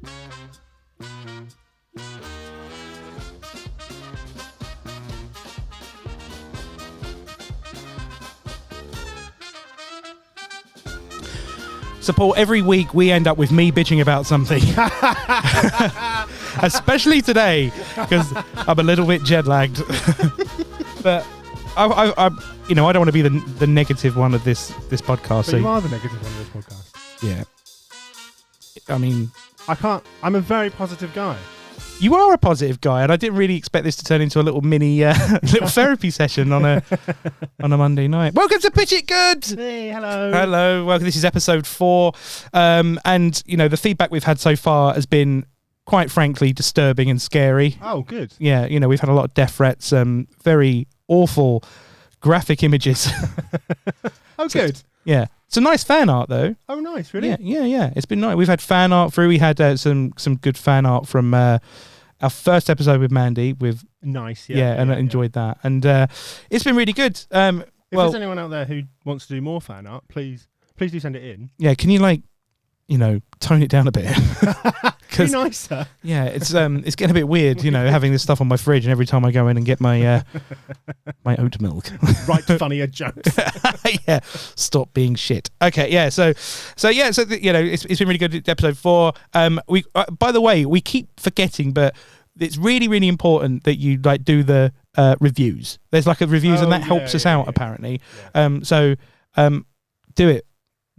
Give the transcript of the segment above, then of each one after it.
So, Paul, every week we end up with me bitching about something. Especially today, because I'm a little bit jet lagged. But I don't want to be the negative one of this podcast. But you are the negative one of this podcast. Yeah. I mean, I'm a very positive guy. You are a positive guy, and I didn't really expect this to turn into a little mini little therapy session on a Monday night. Welcome to Pitch It Good. Hey, hello. Hello. Well, this is episode 4, and the feedback we've had so far has been quite frankly disturbing and scary. Oh, good. Yeah, we've had a lot of death threats, very awful graphic images. Oh, good. Yeah. It's a nice fan art, though. Oh, nice, really? Yeah. It's been nice. We've had fan art through. We had some good fan art from our first episode with Mandy. Nice, and I enjoyed that. And it's been really good. If there's anyone out there who wants to do more fan art, please do send it in. Yeah, can you tone it down a bit? Be nicer. Yeah, it's getting a bit weird, having this stuff on my fridge, and every time I go in and get my my oat milk. Right, funnier jokes. Yeah, stop being shit. Okay, yeah. So it's been really good. Episode 4. We by the way, we keep forgetting, but it's really, really important that you do the reviews. There's a reviews, and that helps us out apparently. Yeah. So do it.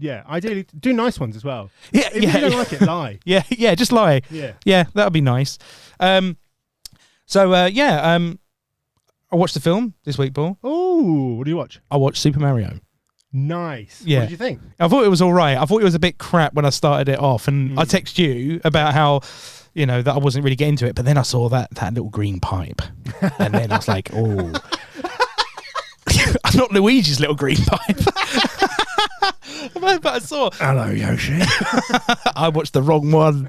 Yeah, ideally do nice ones as well. Yeah, if you don't like it, lie. Yeah, just lie. Yeah, that would be nice. I watched the film this week, Paul. Oh, what do you watch? I watched Super Mario. Nice. Yeah. What did you think? I thought it was all right. I thought it was a bit crap when I started it off, and I texted you about how that I wasn't really getting into it, but then I saw that little green pipe, and then I was like, oh, I'm not Luigi's little green pipe. But I saw. Hello, Yoshi. I watched the wrong one.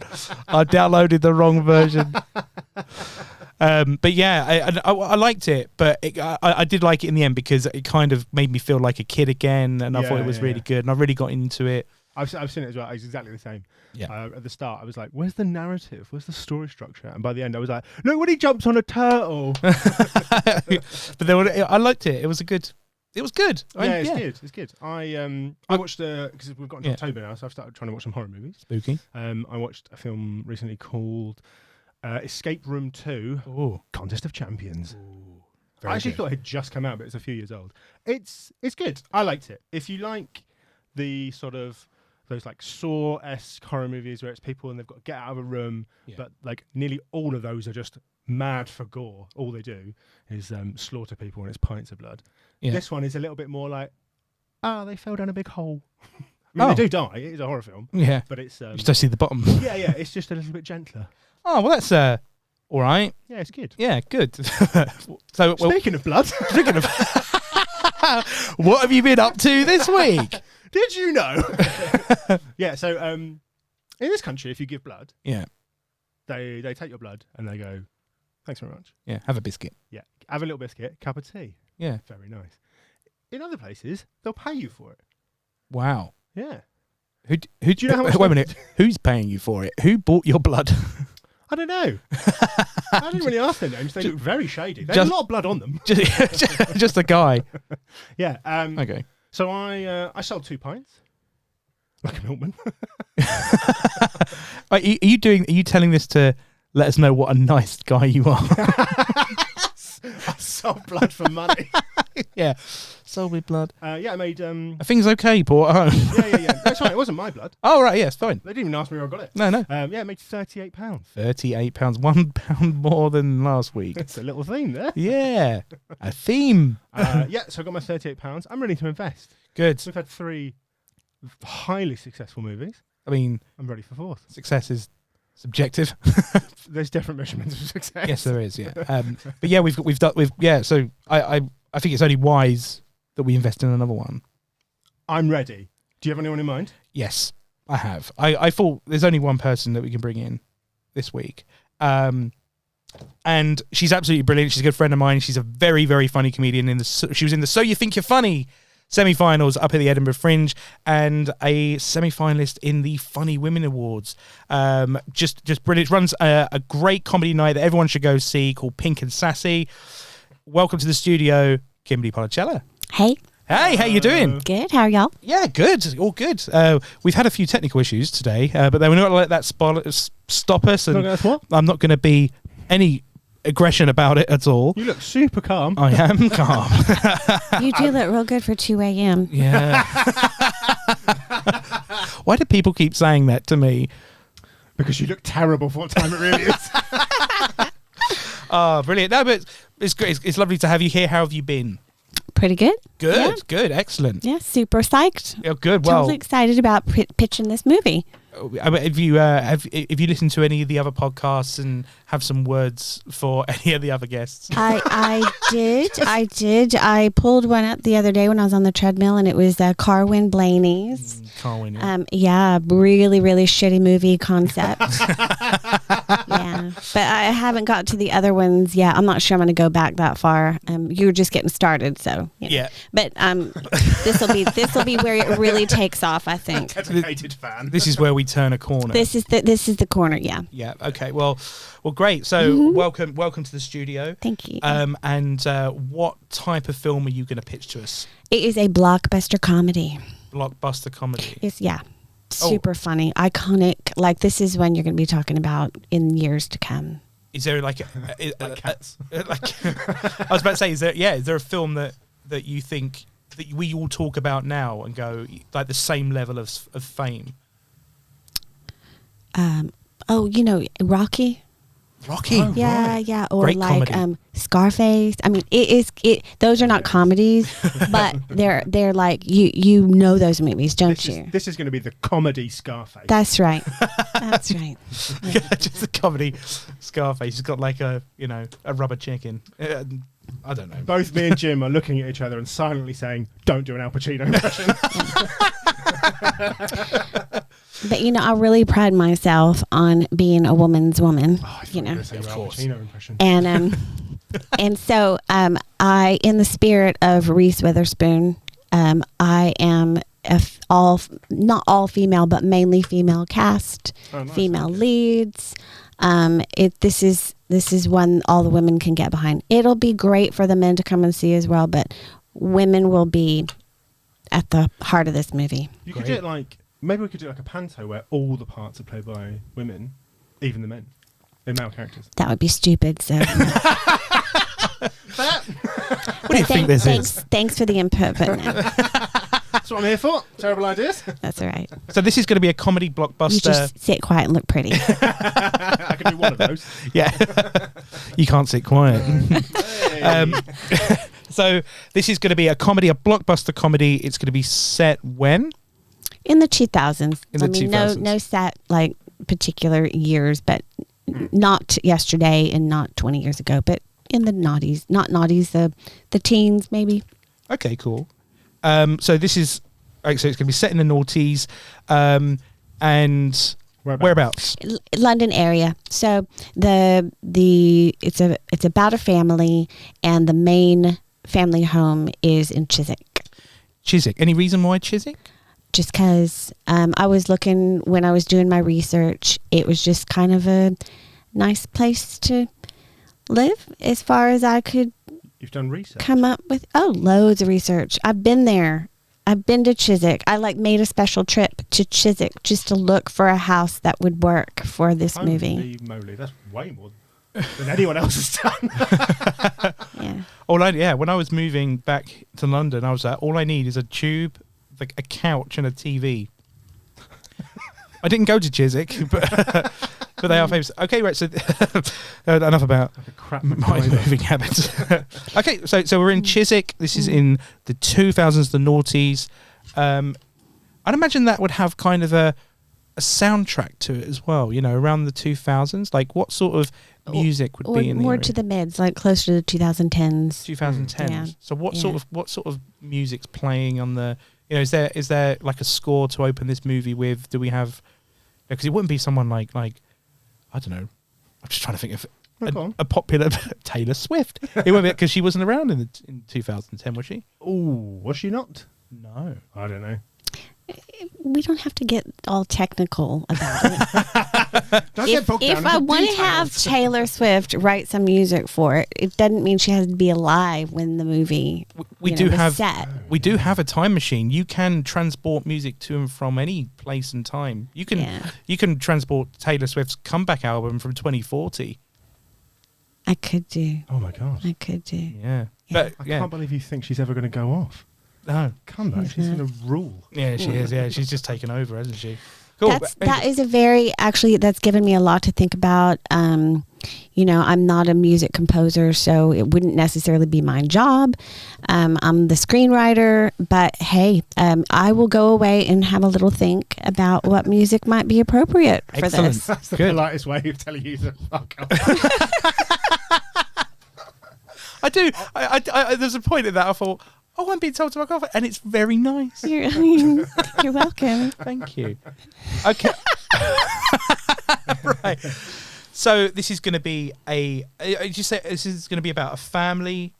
I downloaded the wrong version. But yeah, I liked it, but I did like it in the end because it kind of made me feel like a kid again, and I thought it was really good, and I really got into it. I've seen it as well. It's exactly the same. Yeah. At the start, I was like, "Where's the narrative? Where's the story structure?" And by the end, I was like, "Look when he jumps on a turtle." But I liked it. It was good. It's good. It's good. I watched because we've got into October now, so I've started trying to watch some horror movies. Spooky. I watched a film recently called Escape Room 2. Oh, Contest of Champions. Ooh, I actually thought it had just come out, but it's a few years old. It's good. I liked it. If you like the sort of those Saw-esque horror movies where it's people and they've got to get out of a room, but nearly all of those are just mad for gore. All they do is slaughter people and it's pints of blood. Yeah. This one is a little bit more they fell down a big hole. I mean, they do die. It is a horror film. Yeah. But it's... you just don't see the bottom. Yeah. It's just a little bit gentler. Oh, well, that's all right. Yeah, it's good. Yeah, good. Speaking of blood... What have you been up to this week? Did you know? Yeah, so in this country, if you give blood... Yeah. They take your blood and they go, thanks very much. Yeah, have a biscuit. Yeah, have a little biscuit, cup of tea. Yeah. Very nice. In other places, they'll pay you for it. Wow. Yeah. Who do you know how much? Wait a minute. Who's paying you for it? Who bought your blood? I don't know. I didn't really ask their names. They look very shady. There's a lot of blood on them. Just a guy. Yeah. Okay. So I sold 2 pints. Like a milkman. Are you telling this to let us know what a nice guy you are? I sold blood for money. Yeah. Sold me blood. Yeah, I made... Are things okay, Paul, at home? Yeah. That's fine. It wasn't my blood. Oh, right. Yeah, it's fine. They didn't even ask me where I got it. No. Yeah, I made £38. £38. £1 more than last week. It's a little theme there. Yeah. A theme. Yeah, so I got my £38. I'm ready to invest. Good. We've had 3 highly successful movies. I mean... I'm ready for 4th. Success is subjective. There's different measurements of success. Yes, there is, yeah. But yeah, so I think it's only wise that we invest in another one. I'm ready. Do you have anyone in mind? Yes, I have. I thought there's only one person that we can bring in this week. And she's absolutely brilliant. She's a good friend of mine. She's a very, very funny comedian. She was in the So You Think You're Funny semi-finals up at the Edinburgh Fringe, and a semi-finalist in the Funny Women Awards. Just brilliant. It runs a great comedy night that everyone should go see called Pink and Sassy. Welcome to the studio, Kimberly Policella. Hey. Hey, how you doing? Good. How are y'all? Yeah, good. All good. We've had a few technical issues today, but then we're not going to let that stop us. And I'm not going to be any aggression about it at all. You look super calm. I am calm. You do look real good for 2 a.m. Yeah. Why do people keep saying that to me? Because you look terrible for what time it really is. Oh, brilliant. No, but it's great. It's lovely to have you here. How have you been? Pretty good. Good, good, excellent. Yeah, super psyched. Yeah, good. Well, totally excited about pitching this movie. Have you listened to any of the other podcasts and have some words for any of the other guests? I did. I pulled one up the other day when I was on the treadmill, and it was Carwyn Blaney's. Carwyn. Yeah. Yeah, really, really shitty movie concept. Yeah, but I haven't got to the other ones yet. I'm not sure I'm going to go back that far. You're just getting started, so yeah. But this will be where it really takes off, I think. Dedicated fan. This is where we turn a corner. This is the corner. Yeah. Yeah. Okay. Well, great. So welcome to the studio. Thank you. And what type of film are you going to pitch to us? It is a blockbuster comedy. Blockbuster comedy. It's super funny, iconic. Like, this is one you're going to be talking about in years to come. Is there like cats? Like I was about to say, is there a film that you think that we all talk about now and go like the same level of fame? Rocky. Rocky. Oh, yeah. Or great like comedy. Scarface. I mean, those are not comedies, but they're like you know those movies, don't you? This is going to be the comedy Scarface. That's right. That's right. Yeah, just a comedy Scarface. He's got like a rubber chicken. I don't know. Both me and Jim are looking at each other and silently saying, "Don't do an Al Pacino impression." But I really pride myself on being a woman's woman. Oh, Of course. And so I, in the spirit of Reese Witherspoon, I am not all female, but mainly female cast, female leads. This is one all the women can get behind. It'll be great for the men to come and see as well, but women will be at the heart of this movie. You could do it like, maybe we could do like a panto where all the parts are played by women, even the men. They're male characters. That would be stupid. So, what do you think this is? Thanks for the input, but no. That's what I'm here for. Terrible ideas. That's all right. So this is going to be a comedy blockbuster. You just sit quiet and look pretty. I can do one of those. Yeah. You can't sit quiet. Hey. So this is going to be a blockbuster comedy. It's going to be set when? In the 2000s. In the 2000s. No set like particular years, but not yesterday and not 20 years ago, but in the noughties, not noughties, the teens maybe. Okay, cool. So this is, so it's going to be set in the noughties, and whereabouts? London area. So it's about a family, and the main family home is in Chiswick. Chiswick. Any reason why Chiswick? Just because I was looking when I was doing my research, it was just kind of a nice place to live as far as I could. You've done research? Come up with, loads of research. I've been there. I've been to Chiswick. I made a special trip to Chiswick just to look for a house that would work for this movie. Holy moly, that's way more than anyone else has done. Yeah. When I was moving back to London, I was like, all I need is a tube, like a couch and a TV. I didn't go to Chiswick, but they are famous. Okay, right. So enough about like a crap my moving habits. Okay, so we're in Chiswick. This is in the 2000s, the noughties. I'd imagine that would have kind of a soundtrack to it as well. Around the 2000s. Like, what sort of music would be in the more area? to the mids, like closer to the 2010s. 2010s. Yeah. So what sort of music's playing on the? Is there like a score to open this movie with? Do we have? Because it wouldn't be someone like I don't know. I'm just trying to think of a popular Taylor Swift. It wouldn't be because she wasn't around in 2010, was she? Oh, was she not? No. I don't know. We don't have to get all technical about it. If I want to have Taylor Swift write some music for it, it doesn't mean she has to be alive when the movie we do have set. We do have a time machine. You can transport music to and from any place and time. You can transport Taylor Swift's comeback album from 2040. I could do. Oh my gosh. I could do. Yeah. But I can't believe you think she's ever going to go off. No. Come back. She's going to rule. Yeah, she is. Yeah, she's just taken over, hasn't she? Cool. That is that's given me a lot to think about. I'm not a music composer, so it wouldn't necessarily be my job. I'm the screenwriter, but hey, I will go away and have a little think about what music might be appropriate for this. That's the politest way of telling you to fuck off. I do. I there's a point in that I thought, I'm being told to fuck off, and it's very nice. You're welcome. Thank you. Okay. Right. So this is going to be you say this is going to be about a family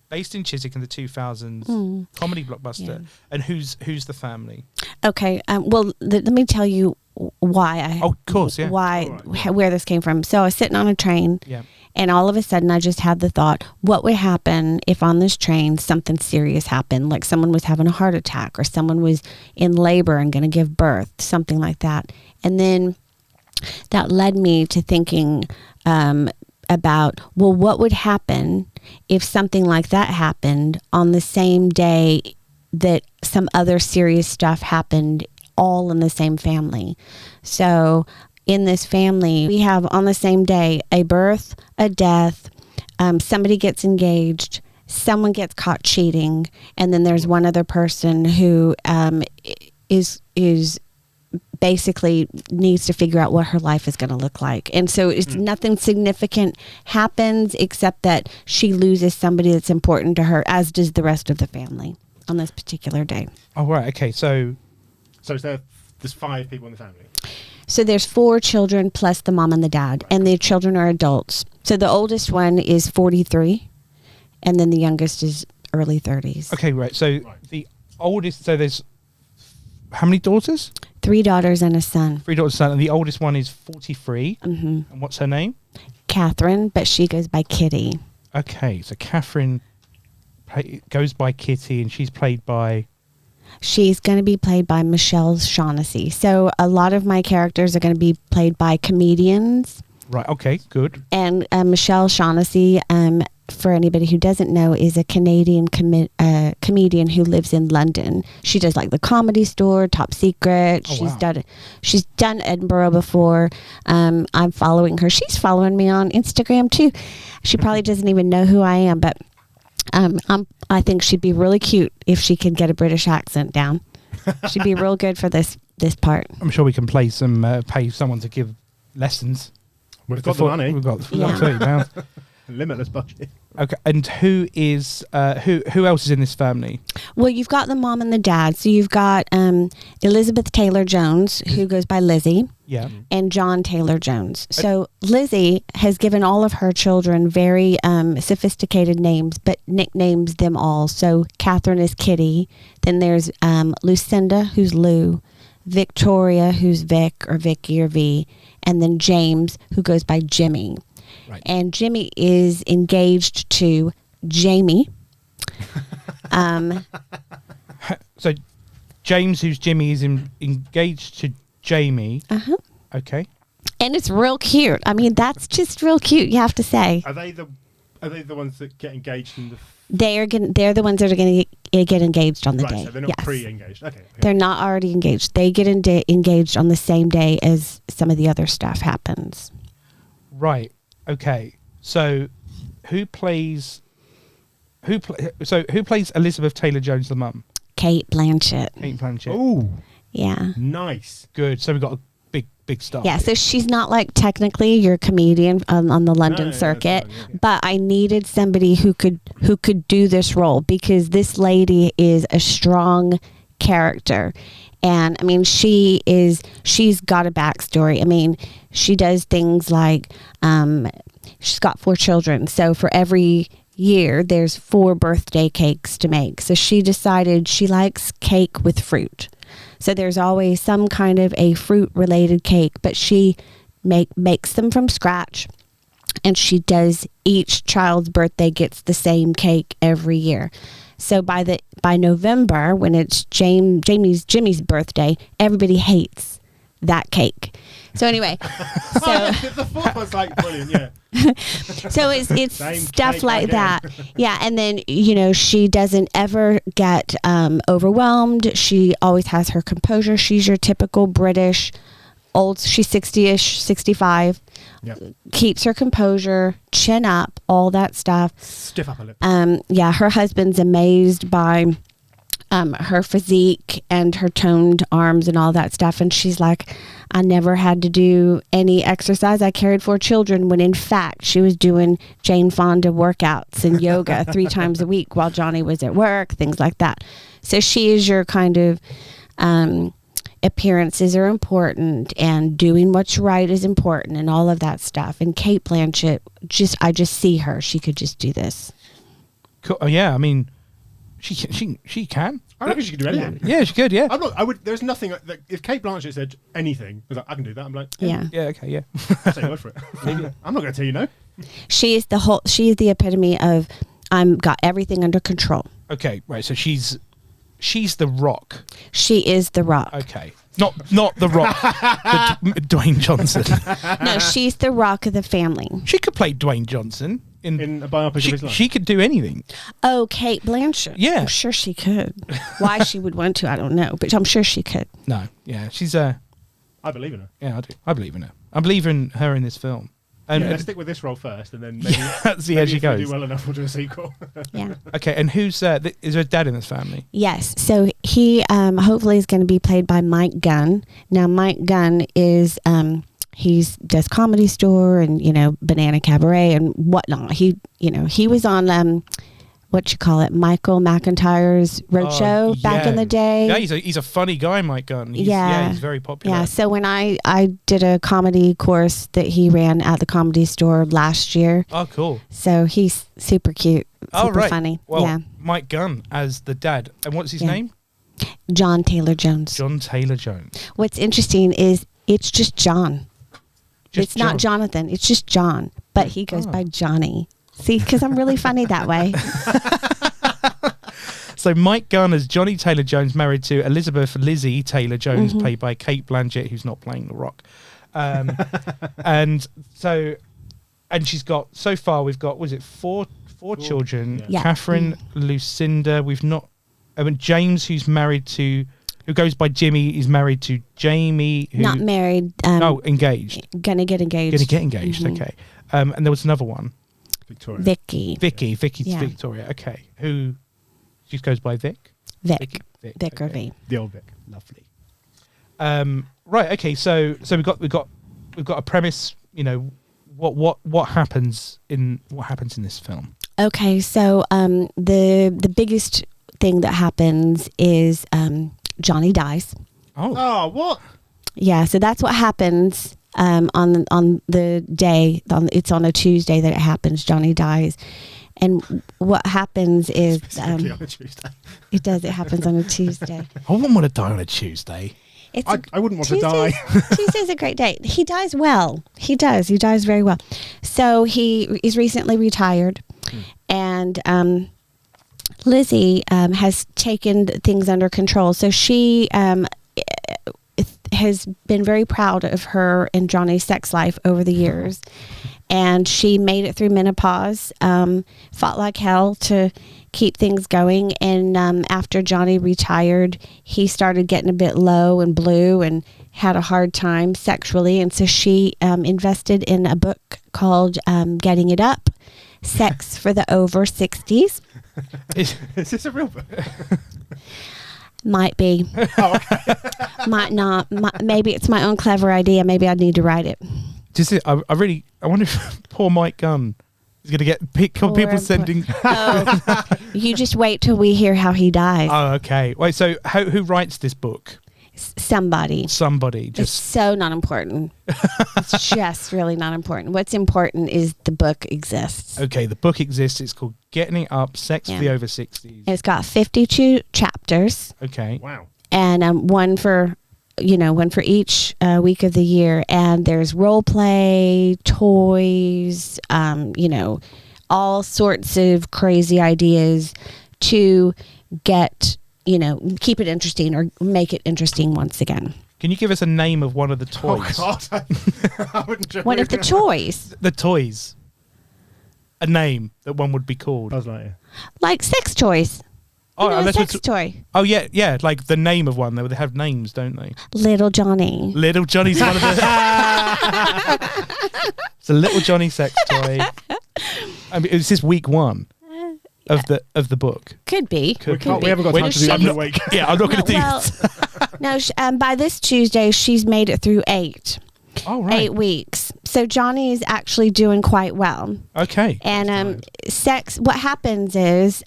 based in Chiswick in the 2000s, comedy blockbuster. Yeah. And who's the family? Okay. Let me tell you why where this came from. So I was sitting on a train. Yeah. And all of a sudden, I just had the thought, what would happen if on this train something serious happened, like someone was having a heart attack or someone was in labor and going to give birth, something like that. And then that led me to thinking about, what would happen if something like that happened on the same day that some other serious stuff happened, all in the same family. So in this family, we have on the same day a birth, a death, somebody gets engaged, someone gets caught cheating, and then there's one other person who is basically needs to figure out what her life is going to look like. And so it's nothing significant happens except that she loses somebody that's important to her, as does the rest of the family on this particular day. Oh, right. Okay. So there's 5 people in the family. So there's 4 children plus the mom and the dad, and the children are adults. So the oldest one is 43, and then the youngest is early 30s. Okay, right. So the oldest, so there's how many daughters? 3 daughters and a son. 3 daughters and a son, and the oldest one is 43. Mm-hmm. And what's her name? Catherine, but she goes by Kitty. Okay, so Catherine goes by Kitty, and she's played by... She's going to be played by Michelle Shaughnessy. So a lot of my characters are going to be played by comedians. Right, okay, good. And Michelle Shaughnessy, for anybody who doesn't know, is a Canadian comedian who lives in London. She does like the Comedy Store, Top Secret. She's done Edinburgh before. I'm following her. She's following me on Instagram too. She probably doesn't even know who I am, but I think she'd be really cute if she could get a British accent down. She'd be real good for this part. I'm sure we can pay someone to give lessons. We've got the money. We've got £30. Limitless budget. Okay, and who else is in this family? Well, you've got the mom and the dad. So you've got Elizabeth Taylor Jones, who goes by Lizzie. Yeah. And John Taylor Jones. So Lizzie has given all of her children very sophisticated names, but nicknames them all. So Catherine is Kitty. Then there's Lucinda, who's Lou. Victoria, who's Vic or Vicky or V. And then James, who goes by Jimmy. Right. And Jimmy is engaged to Jamie. So James, who's Jimmy, is engaged to Jamie. Uh-huh. Okay. And it's real cute. I mean, that's just real cute, you have to say. Are they the ones that get engaged in the... They're the ones that are going to get engaged on the day. So they're not pre-engaged. Okay. They're not already engaged. They get engaged on the same day as some of the other stuff happens. Right. Okay. So who plays Elizabeth Taylor Jones, the mum? Kate Blanchett. Kate Blanchett. Ooh. Yeah. Nice. Good. So we've got a big star. Yeah, so she's not like technically your comedian on the London circuit, but I needed somebody who could do this role because this lady is a strong character. And I mean, she's got a backstory. I mean, she does things like she's got 4 children. So for every year there's 4 birthday cakes to make. So she decided she likes cake with fruit. So there's always some kind of a fruit related cake, but she makes them from scratch, and she does each child's birthday gets the same cake every year. So by November, when it's Jimmy's birthday, everybody hates that cake. So anyway, the fourth was like brilliant, yeah. So it's stuff like that. Yeah, and then she doesn't ever get overwhelmed. She always has her composure. She's your typical British old. She's 60ish, 65. Yep. Keeps her composure, chin up, all that stuff. Stiff upper lip. Yeah, her husband's amazed by her physique and her toned arms and all that stuff. And she's like, I never had to do any exercise. I carried 4 children, when in fact she was doing Jane Fonda workouts and yoga 3 times a week while Johnny was at work, things like that. So she is your kind of appearances are important, and doing what's right is important, and all of that stuff. And Cate Blanchett, I just see her. She could just do this. Cool. Yeah, I mean, she can. I reckon she could do anything. Yeah, she could. Yeah. There's nothing that if Cate Blanchett said anything, I was like, I can do that. I'm like, yeah. Okay. Yeah. I'll say word for it. I'm not going to tell you no. She is the epitome of got everything under control. Okay. Right. So she's the Rock. She is the Rock. Okay. Not the Rock, Dwayne Johnson. No, she's the Rock of the family. She could play Dwayne Johnson in a biopic of his life. She could do anything. Oh, Cate Blanchett. Yeah. I'm sure she could. Why she would want to, I don't know, but I'm sure she could. No. Yeah. She's I believe in her. Yeah, I do. I believe in her. I believe in her in this film. And let's stick with this role first, and then maybe, see how she goes. Do well enough, we'll do a sequel. Yeah. Okay, and who's is there a dad in this family? Yes. So he hopefully is going to be played by Mike Gunn. Now, Mike Gunn is he does Comedy Store and Banana Cabaret and whatnot. He was on Michael McIntyre's Roadshow back in the day. Yeah, he's a funny guy, Mike Gunn. He's very popular. Yeah, so when I did a comedy course that he ran at the Comedy Store last year. Oh, cool. So he's super cute, super funny. Well, yeah. Mike Gunn as the dad. And what's his name? John Taylor Jones. John Taylor Jones. What's interesting is it's just John. It's not Jonathan. It's just John. But he goes by Johnny. See, because I'm really funny that way. So Mike Gunn as Johnny Taylor Jones, married to Elizabeth Lizzie Taylor Jones, played by Cate Blanchett, who's not playing The Rock. And she's got, so far we've got, was it four children? Yeah. Catherine, Lucinda. We've not. James, who goes by Jimmy, is married to Jamie. Not married. Engaged. Gonna get engaged. Okay. And there was another one. Victoria. Vicky's Victoria. Okay. Who? She goes by Vic. Vic or V. The old Vic. Lovely. Right. Okay. So we've got a premise. What happens in this film? Okay. So the biggest thing that happens is Johnny dies. Oh, what? Yeah. So that's what happens. On the day, it's on a Tuesday that it happens. Johnny dies, and what happens is on a Tuesday. It does. It happens on a Tuesday. I wouldn't want to die on a Tuesday. I wouldn't want to die. Tuesday's a great day. He dies well. He does. He dies very well. So he is recently retired, and Lizzie has taken things under control. So she has been very proud of her and Johnny's sex life over the years, and she made it through menopause, fought like hell to keep things going, and after Johnny retired, he started getting a bit low and blue and had a hard time sexually, and so she invested in a book called Getting It Up, Sex for the Over 60s. Is this a real book? Might be. Oh, okay. Might not. Maybe it's my own clever idea. Maybe I need to write it. I wonder if poor Mike Gunn is going to get people sending. You just wait till we hear how he dies. Oh, okay. Wait. So who writes this book? Somebody. Somebody. It's so not important. It's just really not important. What's important is the book exists. Okay, the book exists. It's called Getting It Up, Sex for the Over 60s. It's got 52 chapters. Okay. Wow. And one for each week of the year. And there's role play, toys, all sorts of crazy ideas to get, keep it interesting or make it interesting once again. Can you give us a name of one of the toys? Oh, God. I wouldn't joke. One of the toys. The toys. A name that one would be called. I was like, Like sex toys. A sex toy. Oh, yeah, like the name of one. They have names, don't they? Little Johnny. Little Johnny's one of the... It's a Little Johnny sex toy. I mean, it's just week 1 of the book. Could be. we haven't got time to do that for a week. Yeah, I'm not going to do this. No, by this Tuesday, she's made it through 8. Oh, right. 8 weeks. So Johnny is actually doing quite well. Okay. And sex, what happens is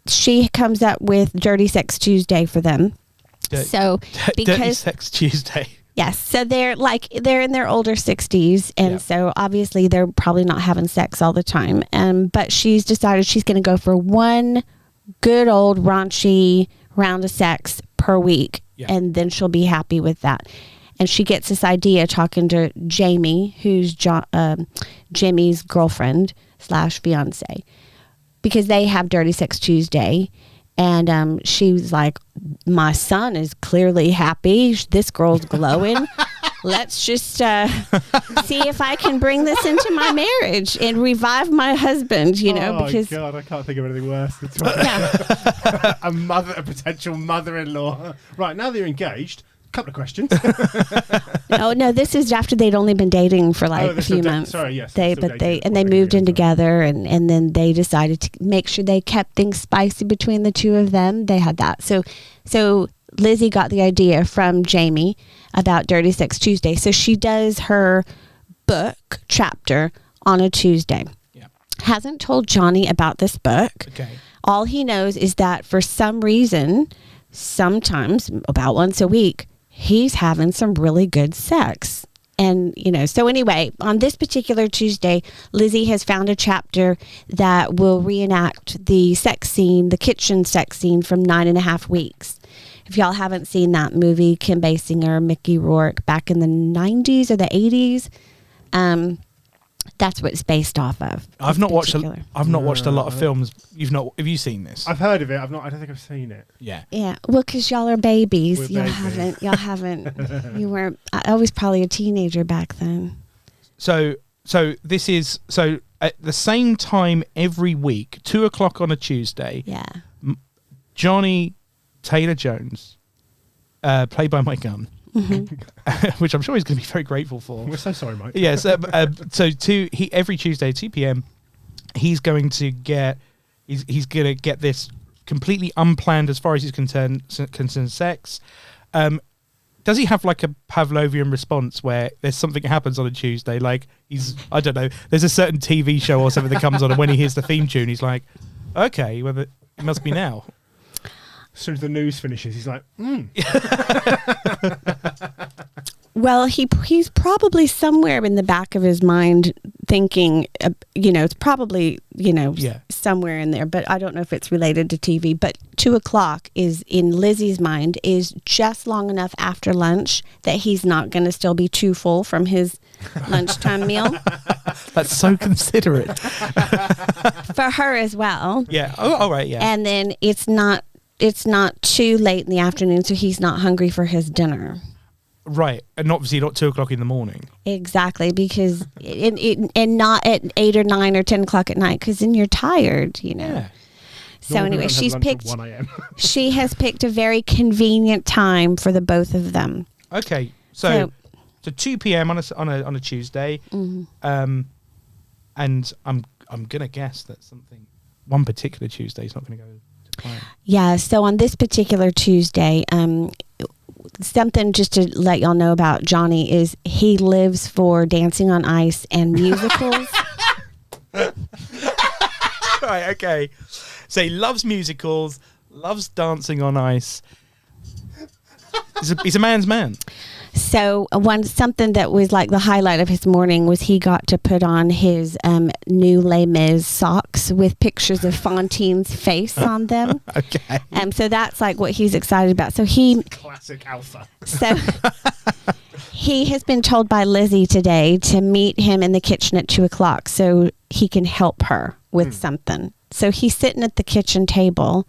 she comes up with Dirty Sex Tuesday for them. Dirty Sex Tuesday. Yes. So they're in their older 60s. And so obviously they're probably not having sex all the time. But she's decided she's going to go for one good old raunchy round of sex per week. Yeah. And then she'll be happy with that. And she gets this idea talking to Jamie, who's Jimmy's girlfriend / fiance, because they have Dirty Sex Tuesday. And she was like, my son is clearly happy. This girl's glowing. Let's just see if I can bring this into my marriage and revive my husband, because... Oh, God, I can't think of anything worse. Yeah. A potential mother-in-law. Right, now that you're engaged... Couple of questions. No, this is after they'd only been dating for a few months. Sorry, yes. They moved in together, and then they decided to make sure they kept things spicy between the two of them. They had that. So Lizzie got the idea from Jamie about Dirty Sex Tuesday. So she does her book chapter on a Tuesday. Yeah. Hasn't told Johnny about this book. Okay. All he knows is that for some reason, sometimes about once a week, he's having some really good sex. And, so anyway, on this particular Tuesday, Lizzie has found a chapter that will reenact the kitchen sex scene from 9.5 Weeks. If y'all haven't seen that movie, Kim Basinger, Mickey Rourke, back in the 90s or the 80s, that's what it's based off of. I've not watched a lot of films. Have you seen this? I've heard of it. I don't think I've seen it. Yeah. Yeah. Well, because y'all are babies. Y'all haven't. You weren't. I was probably a teenager back then. So this is at the same time every week, 2:00 on a Tuesday. Yeah. Johnny Taylor Jones, played by Mike Gunn. Mm-hmm. Which I'm sure he's going to be very grateful for. We're so sorry, Mike. Yes. Every Tuesday, 2 p.m., he's going to get this completely unplanned, as far as he's concerned sex. Does he have like a Pavlovian response where there's something that happens on a Tuesday? Like I don't know, there's a certain TV show or something that comes on, and when he hears the theme tune, he's like, okay, well, it must be now. As soon as the news finishes, he's like, Well, he's probably somewhere in the back of his mind thinking, it's probably, somewhere in there, but I don't know if it's related to TV. But 2:00 is, in Lizzie's mind, is just long enough after lunch that he's not going to still be too full from his lunchtime meal. That's so considerate. For her as well. Yeah. Oh, all right, yeah. And then it's not too late in the afternoon, so he's not hungry for his dinner. Right, and obviously not 2:00 in the morning. Exactly, because and not at 8 or 9 or 10 o'clock at night, because then you're tired, Yeah. So anyway, she has picked a very convenient time for the both of them. Okay, so 2 p.m. on a Tuesday, mm-hmm. And I'm gonna guess that one particular Tuesday is not going to go to plan. Yeah. So on this particular Tuesday, something just to let y'all know about Johnny is he lives for dancing on ice and musicals. Right, okay. So he loves musicals, loves dancing on ice. He's a man's man. So something that was like the highlight of his morning was he got to put on his new Les Mis socks with pictures of Fantine's face on them. Okay. So that's like what he's excited about. So classic alpha. So he has been told by Lizzie today to meet him in the kitchen at 2:00 so he can help her with something. So he's sitting at the kitchen table,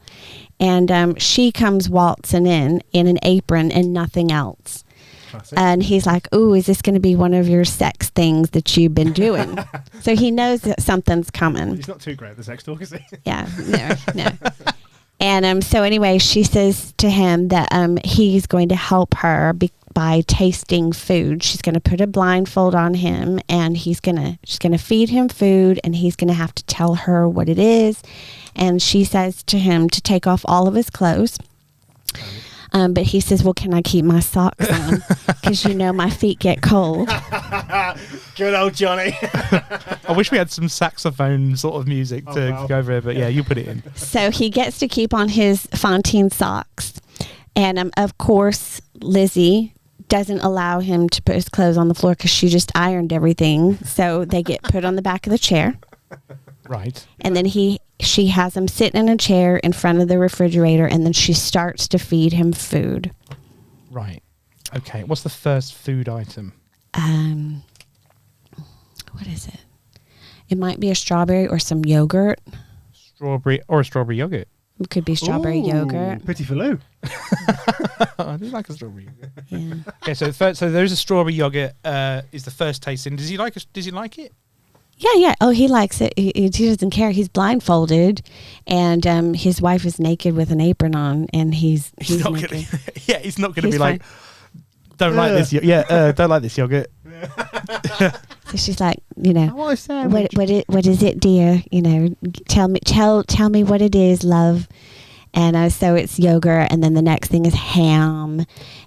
and she comes waltzing in an apron and nothing else. Classic. And he's like, "Ooh, is this going to be one of your sex things that you've been doing?" So he knows that something's coming. He's not too great at the sex talk, is he? Yeah, no. And so anyway, she says to him that he's going to help her by tasting food. She's going to put a blindfold on him, and she's going to feed him food, and he's going to have to tell her what it is. And she says to him to take off all of his clothes. But he says, "Well, can I keep my socks on? Because my feet get cold." Good old Johnny. I wish we had some saxophone sort of music to go over here, but yeah, you put it in. So he gets to keep on his Fantine socks. And of course, Lizzie doesn't allow him to put his clothes on the floor because she just ironed everything. So they get put on the back of the chair. Right. And then she has him sit in a chair in front of the refrigerator, and then she starts to feed him food. Right. Okay. What's the first food item? What is it? It might be a strawberry or some yogurt. Strawberry yogurt. It could be strawberry yogurt. Petit filou. I do like a strawberry yogurt. Yeah. Okay, so there's a strawberry yogurt. Is the first tasting? Does he like it? Yeah. Oh, he likes it. He doesn't care. He's blindfolded, and his wife is naked with an apron on, and he's not naked. gonna. Yeah, he's not gonna be fine. like, don't like this. Don't like this yogurt. So she's like, what is it, dear? Tell me what it is, love. And so it's yogurt, and then the next thing is ham,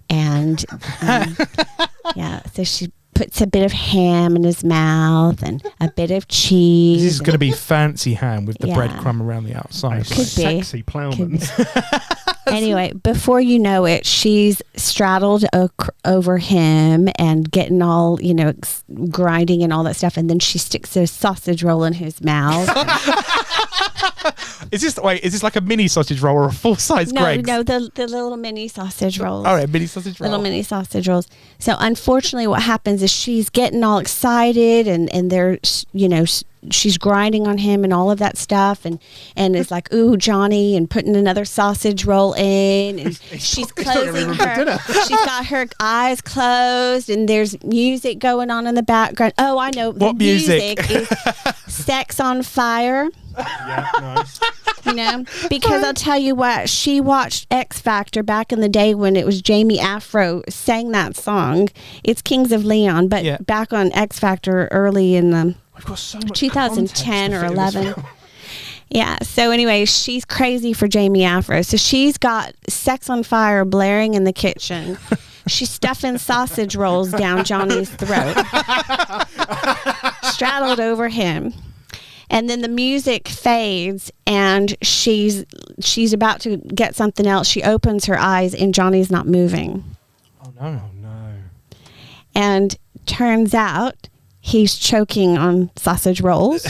and so she puts a bit of ham in his mouth and a bit of cheese. This is going to be fancy ham with the breadcrumb around the outside. Could be. Sexy plowman. Anyway, before you know it, she's straddled over him and getting all, grinding and all that stuff. And then she sticks a sausage roll in his mouth. Is this like a mini sausage roll or a full-size Greg's? No, the little mini sausage rolls. All right, mini sausage roll. Little mini sausage rolls. So unfortunately what happens is she's getting all excited and they're, she's grinding on him and all of that stuff and it's like, "Ooh, Johnny," and putting another sausage roll in, and she's closing her. She's got her eyes closed, and there's music going on in the background. Oh, I know. What music is Sex on Fire. Yeah, nice. Because I'll tell you what, she watched X Factor back in the day when it was Jamie Afro sang that song. It's Kings of Leon, but back on X Factor early in the We've got so much 2010 or 11. Yeah. So anyway, she's crazy for Jamie Afro. So she's got Sex on Fire blaring in the kitchen. She's stuffing sausage rolls down Johnny's throat, straddled over him. And then the music fades, and she's about to get something else. She opens her eyes, and Johnny's not moving. Oh no! And turns out he's choking on sausage rolls.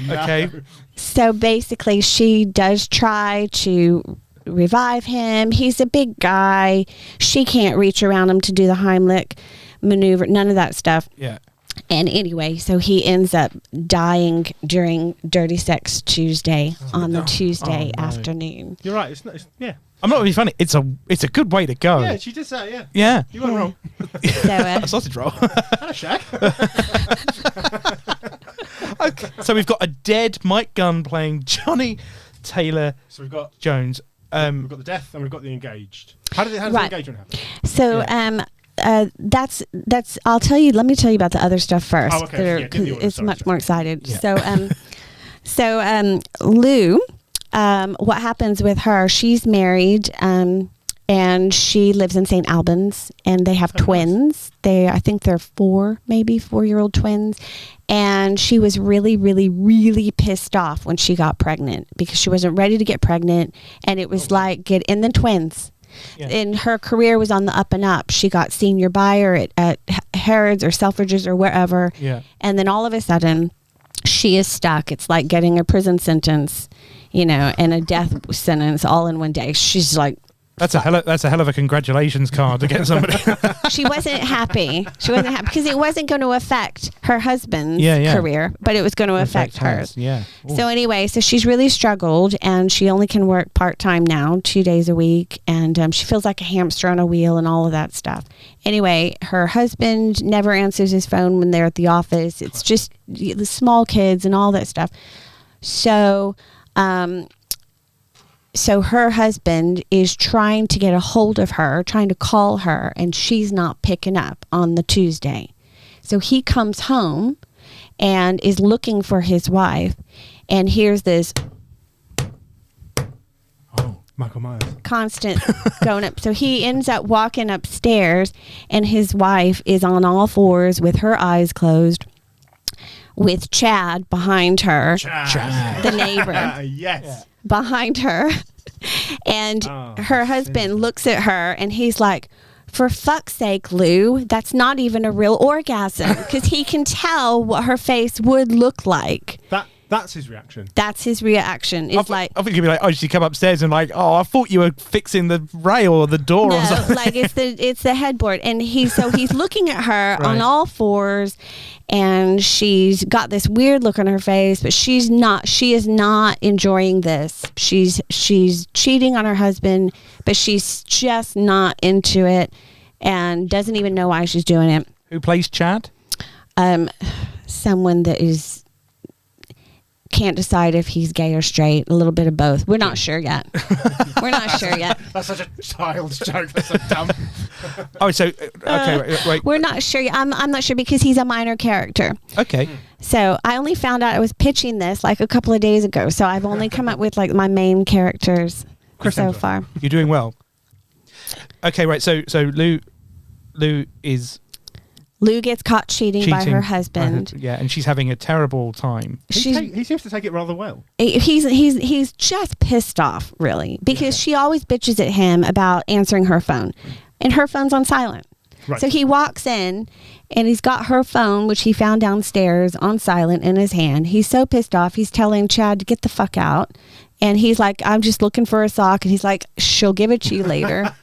Okay. So basically, she does try to revive him. He's a big guy. She can't reach around him to do the Heimlich maneuver. None of that stuff. Yeah. And anyway, so he ends up dying during Dirty Sex Tuesday on the Tuesday afternoon. You're right. Yeah. I'm not being funny. It's a good way to go. Yeah, she did say, yeah. Yeah. You weren't wrong. So, a sausage roll. Hello, Shaq. Okay. So we've got a dead Mike Gunn playing Johnny Taylor So we've got Jones. we've got the death and we've got the engaged. How does the engagement happen? So that's I'll tell you. Let me tell you about the other stuff first. Oh, okay. It's much more excited. Yeah. So Lou, what happens with her? She's married, and and she lives in St. Albans, and they have twins. I think they're 4-year-old twins. And she was really, really, really pissed off when she got pregnant because she wasn't ready to get pregnant. And it was like, and then twins. Yeah. And her career was on the up and up. She got senior buyer at Harrods or Selfridges or wherever. Yeah. And then all of a sudden, she is stuck. It's like getting a prison sentence, and a death sentence all in one day. She's like, that's a hell of a congratulations card to get somebody. She wasn't happy. Because it wasn't going to affect her husband's career, but it was going to affect hers. Yeah. Ooh. So anyway, she really struggled, and she only can work part-time now, 2 days a week, and she feels like a hamster on a wheel and all of that stuff. Anyway, her husband never answers his phone when they're at the office. It's just the small kids and all that stuff. So her husband is trying to get a hold of her, trying to call her, and she's not picking up on the Tuesday. So he comes home and is looking for his wife, and hears this Michael Myers constant going up. So he ends up walking upstairs, and his wife is on all fours with her eyes closed, with Chad behind her, the neighbor. Yes. Behind her, and her husband looks at her, and he's like, for fuck's sake, Lou, that's not even a real orgasm, because he can tell what her face would look like. That's his reaction. That's his reaction. It's I think you'd be like, oh, she come upstairs and like, oh, I thought you were fixing the rail or the door or something. Like it's the headboard, and he's looking at her on all fours, and she's got this weird look on her face, but she is not enjoying this. She's cheating on her husband, but she's just not into it, and doesn't even know why she's doing it. Who plays Chad? Someone that can't decide if he's gay or straight, a little bit of both. We're not sure yet. That's such a child's joke. That's so dumb. Wait. We're not sure yet. I'm not sure because he's a minor character. Okay. So I only found out I was pitching this like a couple of days ago. So I've only come up with like my main characters so far. You're doing well. Okay, right. So Lou gets caught cheating by her husband. And she's having a terrible time. He seems to take it rather well. He's just pissed off, really, because she always bitches at him about answering her phone, and her phone's on silent. Right. So he walks in, and he's got her phone, which he found downstairs, on silent in his hand. He's so pissed off. He's telling Chad to get the fuck out. And he's like, I'm just looking for a sock. And he's like, she'll give it to you later.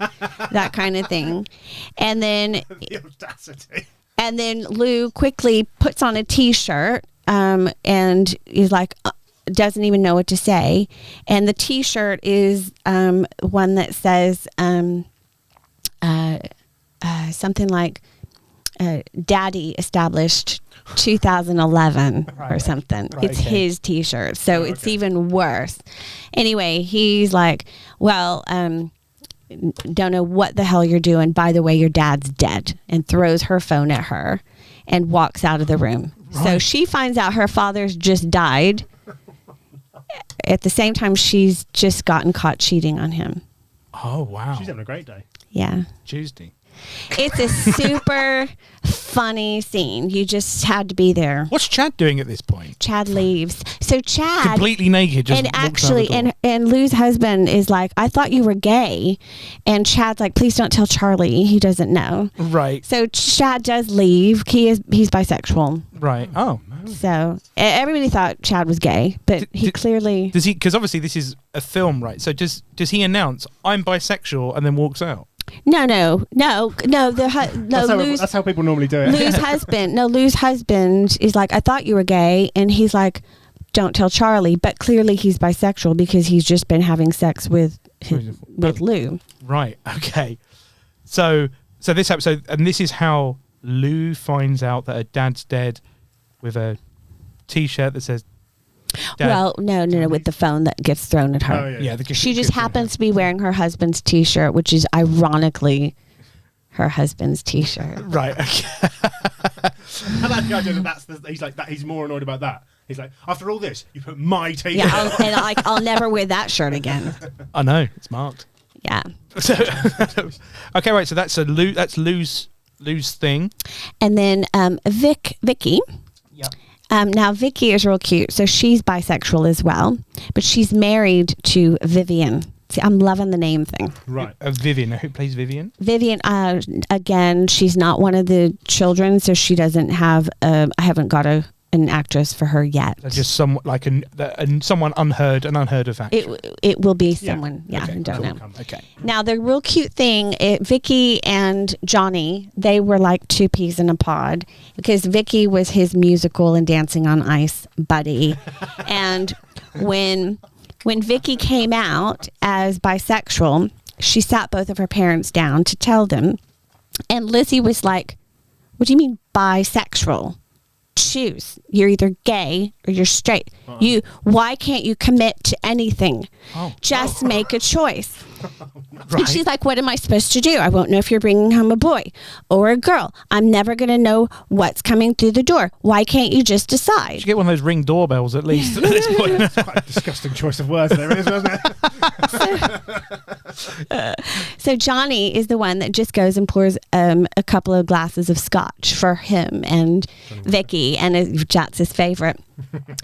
That kind of thing. And then the audacity. And then Lou quickly puts on a T-shirt, and he's like, doesn't even know what to say. And the T-shirt is one that says something like, Daddy established 2011 or something. It's his T-shirt. So it's even worse. Anyway, he's like, well, don't know what the hell you're doing. By the way, your dad's dead, and throws her phone at her and walks out of the room. Right. So she finds out her father's just died. At the same time, she's just gotten caught cheating on him. Oh, wow. She's having a great day. Yeah. Tuesday. It's a super funny scene. You just had to be there. What's Chad doing at this point? Chad leaves. So Chad, completely naked, just and actually, and Lou's husband is like, I thought you were gay, and Chad's like, please don't tell Charlie. He doesn't know. Right. So Chad does leave. He's bisexual. Right. Oh. So everybody thought Chad was gay, but he clearly does. He, because obviously this is a film, right? So does he announce I'm bisexual and then walks out? No. That's how people normally do it. Lou's husband is like, I thought you were gay, and he's like, don't tell Charlie. But clearly he's bisexual because he's just been having sex with Lou. Right. Okay. So this episode, and this is how Lou finds out that her dad's dead, with a T-shirt that says. Dad. Well, no, with the phone that gets thrown at her. Oh, yeah. She just happens to be wearing her husband's T-shirt, which is ironically her husband's T-shirt. Right. Okay. I like the idea that he's more annoyed about that. He's like, after all this, you put my T-shirt. Yeah, I'll never wear that shirt again. I know, it's marked. Yeah. Okay, right. So that's Lou's thing. And then Vicky. Yep. Now Vicky is real cute. So she's bisexual as well, but she's married to Vivian. See, I'm loving the name thing. Right. Vivian. Who plays Vivian? Vivian, again, she's not one of the children, so she doesn't have. I haven't got an actress for her yet. Just someone like someone unheard of actress. It will be someone. Yeah, okay. I don't know. Okay. Now the real cute thing, Vicky and Johnny, they were like two peas in a pod because Vicky was his musical and Dancing on Ice buddy, and when Vicky came out as bisexual, she sat both of her parents down to tell them. And Lizzie was like, "What do you mean bisexual? Choose. You're either gay or you're straight. Why can't you commit to anything? Just make a choice." Right. And she's like, "What am I supposed to do? I won't know if you're bringing home a boy or a girl. I'm never going to know what's coming through the door. Why can't you just decide?" You get one of those Ring doorbells at least at this point. That's quite a disgusting choice of words there is, wasn't it? So Johnny is the one that just goes and pours a couple of glasses of scotch for him and Vicky, and Jat's his favorite.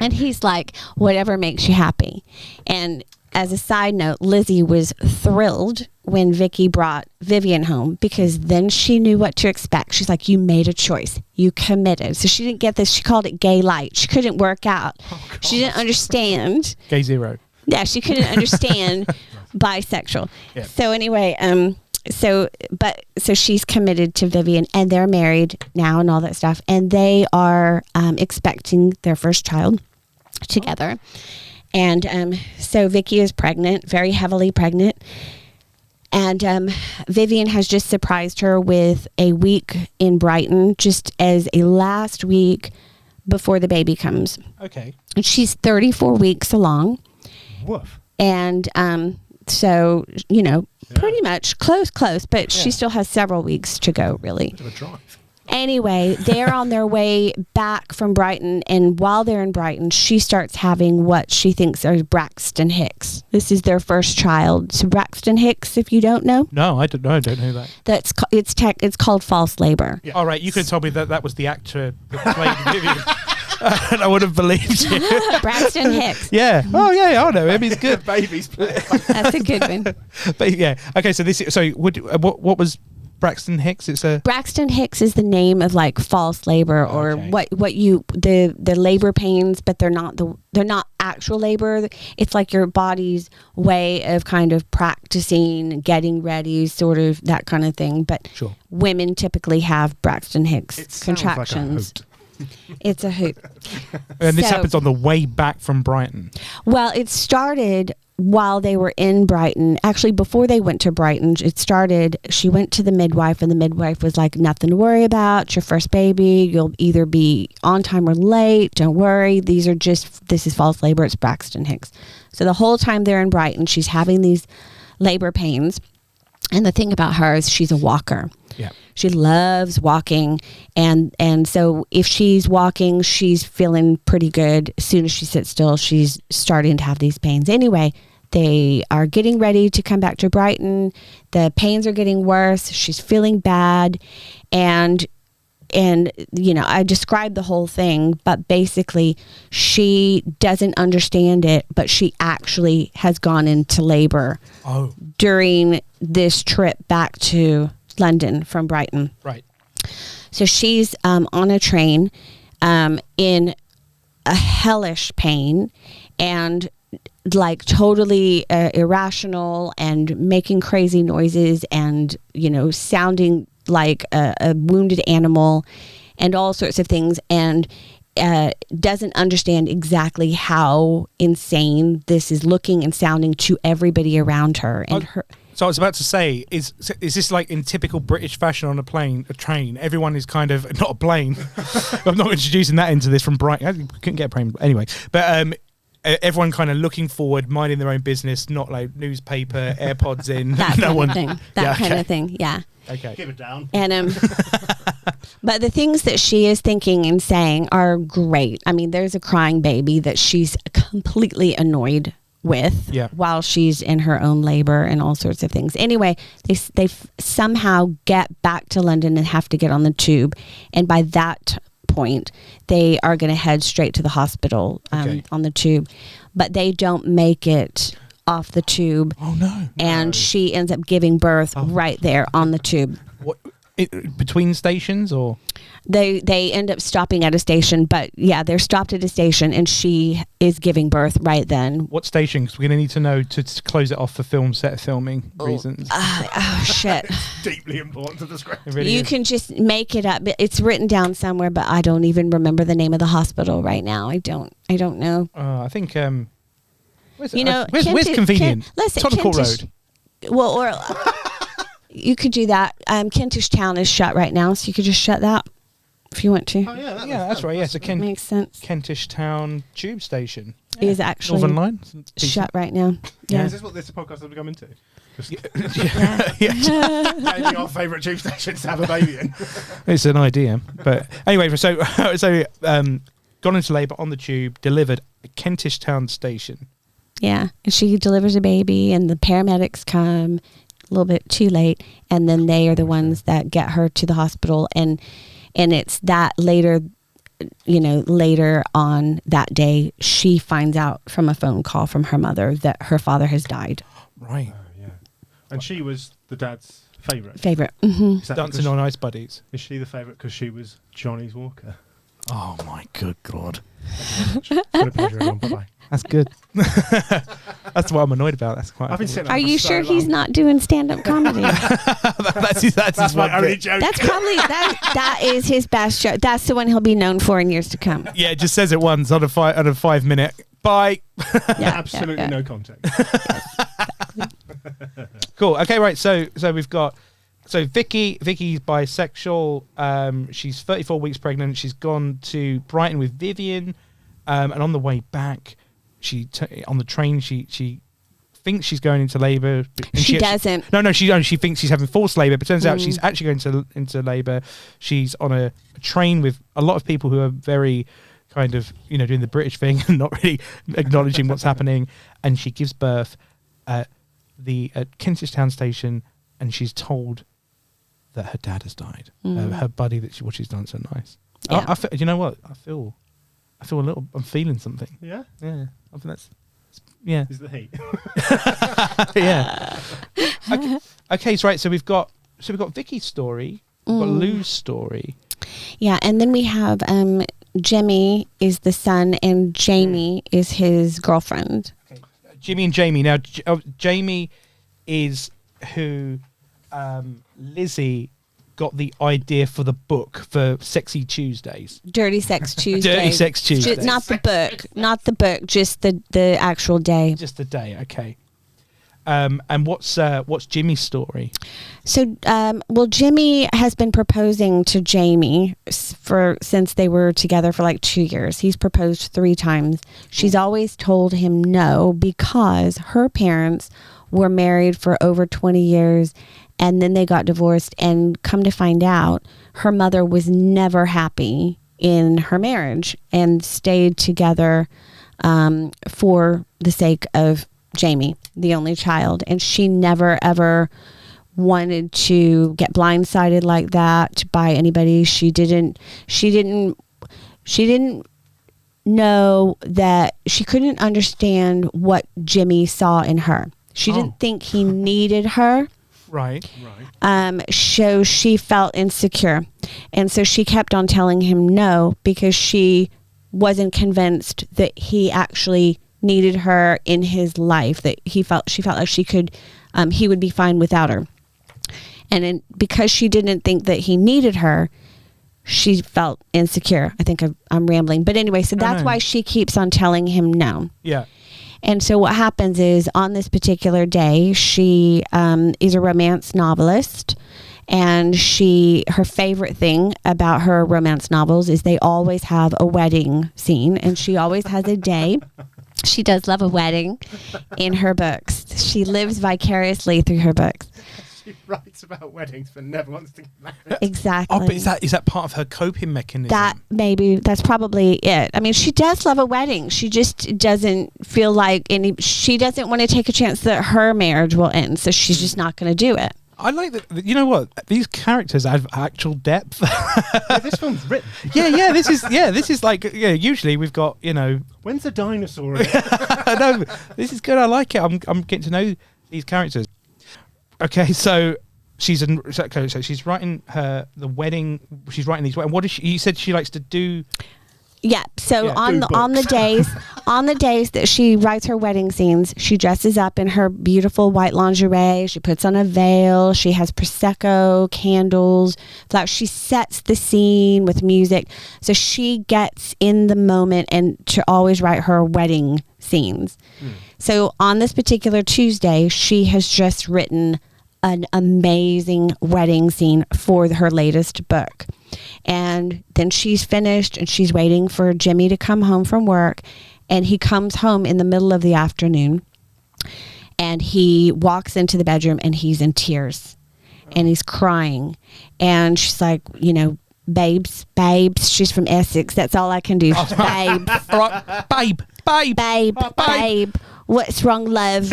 And he's like, "Whatever makes you happy." And as a side note, Lizzie was thrilled when Vicky brought Vivian home because then she knew what to expect. She's like, "You made a choice. You committed." So she didn't get this. She called it gay light. She couldn't work out. She didn't understand. Gay zero. Yeah, she couldn't understand bisexual. Yeah. So anyway, so she's committed to Vivian, and they're married now and all that stuff, and they are expecting their first child together. And so Vicky is pregnant, very heavily pregnant. And Vivian has just surprised her with a week in Brighton, just as a last week before the baby comes. Okay. And she's 34 weeks along. Woof. And so, pretty much close, but she still has several weeks to go, really. Bit of a drive. Anyway, they're on their way back from Brighton, and while they're in Brighton, she starts having what she thinks are Braxton Hicks. This is their first child. So Braxton Hicks, if you don't know. No, I don't know. I don't know that. It's called false labor. Yeah. All right, you could have told me that was the actor that played Vivian. And I would have believed you. Braxton Hicks. Yeah. Oh, yeah. I know him. He's good. Babies. That's a good one. But yeah. Okay. So what was Braxton Hicks? Braxton Hicks is the name of like false labor, or the labor pains, but they're not actual labor. It's like your body's way of kind of practicing, getting ready, sort of that kind of thing. But women typically have Braxton Hicks contractions. It's a hoot. And this happens on the way back from Brighton. Well, it started while they were in Brighton. Actually, before they went to Brighton, she went to the midwife, and the midwife was like, "Nothing to worry about. It's your first baby. You'll either be on time or late. Don't worry. This is false labor. It's Braxton Hicks." So the whole time they're in Brighton, she's having these labor pains. And the thing about her is she's a walker. Yeah. She loves walking, and so if she's walking, she's feeling pretty good. As soon as she sits still, she's starting to have these pains. Anyway, they are getting ready to come back to Brighton. The pains are getting worse. She's feeling bad, and I described the whole thing, but basically she doesn't understand it, but she actually has gone into labor during this trip back to London from Brighton. Right. So she's on a train in a hellish pain and like totally irrational and making crazy noises and, sounding like a wounded animal and all sorts of things, and doesn't understand exactly how insane this is looking and sounding to everybody around her. And So I was about to say, is this like in typical British fashion on a train? Everyone is kind of, not a plane. I'm not introducing that into this from Brighton. I couldn't get a plane anyway. But everyone kind of looking forward, minding their own business, not like newspaper, AirPods in. That kind of thing. Yeah. Okay. Give it down. And but the things that she is thinking and saying are great. I mean, there's a crying baby that she's completely annoyed with while she's in her own labor and all sorts of things. Anyway, they somehow get back to London and have to get on the tube. And by that point, they are going to head straight to the hospital on the tube. But they don't make it off the tube. Oh, no. And she ends up giving birth right there on the tube. What? Between stations or? They end up stopping at a station, but they're stopped at a station and she is giving birth right then. What station? Because we're going to need to know to close it off for filming reasons. Shit. Deeply important to the script. Really you can just make it up. It's written down somewhere, but I don't even remember the name of the hospital right now. I don't know. I think, where's convenient? Tottenham Road. Well, or you could do that. Kentish Town is shut right now, so you could just shut that if you want to. Oh, that's right. Yes, makes sense. Kentish Town tube station is actually Northern Line shut right now. Yeah. Is this what this podcast has become into? Maybe our favourite tube station to have a baby in. It's an idea, but anyway. So gone into labour on the tube, delivered at Kentish Town station. Yeah, and she delivers a baby, and the paramedics come a little bit too late, and then they are the ones that get her to the hospital, and it's that later on that day, she finds out from a phone call from her mother that her father has died. Right. And she was the dad's favourite. Mm-hmm. Dancing on Ice Buddies. Is she the favourite because she was Johnny's Walker? Oh my good God. It's been a pleasure, everyone. Bye-bye. That's good. That's what I'm annoyed about. That's quite. I've been sitting Are you sure he's not doing stand-up comedy? that's my only joke. That's probably that is his best joke. That's the one he'll be known for in years to come. Yeah, it just says it once on a 5 minute. Bye. Absolutely no context. Cool. Okay, right. So we've got. So Vicky's bisexual. She's 34 weeks pregnant. She's gone to Brighton with Vivian, and on the way back, on the train she thinks she's going into labour. She doesn't. She thinks she's having forced labour, but turns out she's actually going into labour. She's on a train with a lot of people who are very kind of doing the British thing and not really acknowledging what's happening. And she gives birth at Kentish Town station, and she's told that her dad has died. Her buddy what she's done so nice. Yeah. You know what? I feel a little. I'm feeling something. Yeah. Yeah. I think that's. Yeah. Is the heat? Yeah. Okay. So right. So we've got Vicky's story. We've got Lou's story. Yeah, and then we have Jimmy is the son, and Jamie is his girlfriend. Okay. Jimmy and Jamie. Now, Jamie is who Lizzie got the idea for the book for Sexy Tuesdays. Dirty Sex Tuesday. Dirty Sex Tuesday. Not the book, just the actual day. Just the day, okay. And what's Jimmy's story? So, Jimmy has been proposing to Jamie since they were together for like 2 years. He's proposed 3 times. She's always told him no because her parents were married for over 20 years and then they got divorced, and come to find out, her mother was never happy in her marriage and stayed together for the sake of Jamie, the only child. And she never ever wanted to get blindsided like that by anybody. She didn't know that she couldn't understand what Jimmy saw in her. She didn't think he needed her. Right. So she felt insecure. And so she kept on telling him no because she wasn't convinced that he actually needed her in his life, that she felt like he would be fine without her. And because she didn't think that he needed her, she felt insecure. I think I'm rambling. But anyway, so that's why she keeps on telling him no. Yeah. And so what happens is on this particular day, she is a romance novelist, and her favorite thing about her romance novels is they always have a wedding scene, and she always has a day. She does love a wedding in her books. She lives vicariously through her books. She writes about weddings but never wants to get married. Exactly. Oh, but is that part of her coping mechanism? That's probably it. I mean, she does love a wedding. She just doesn't feel like she doesn't want to take a chance that her marriage will end, so she's just not going to do it. I like that. You know what? These characters have actual depth. Yeah, this film's written. Yeah. This is like, usually we've got, When's the dinosaur in it? No, this is good. I like it. I'm getting to know these characters. Okay, so she's writing the wedding. She's writing these. And what is she? You said she likes to do. Yeah. So on the days that she writes her wedding scenes, she dresses up in her beautiful white lingerie. She puts on a veil. She has prosecco, candles, flowers. She sets the scene with music. So she gets in the moment and to always write her wedding scenes. So on this particular Tuesday, she has just written an amazing wedding scene for her latest book. And then she's finished and she's waiting for Jimmy to come home from work. And he comes home in the middle of the afternoon and he walks into the bedroom and he's in tears and he's crying. And she's like, babes. She's from Essex. That's all I can do. Babe. Babe. What's wrong, love?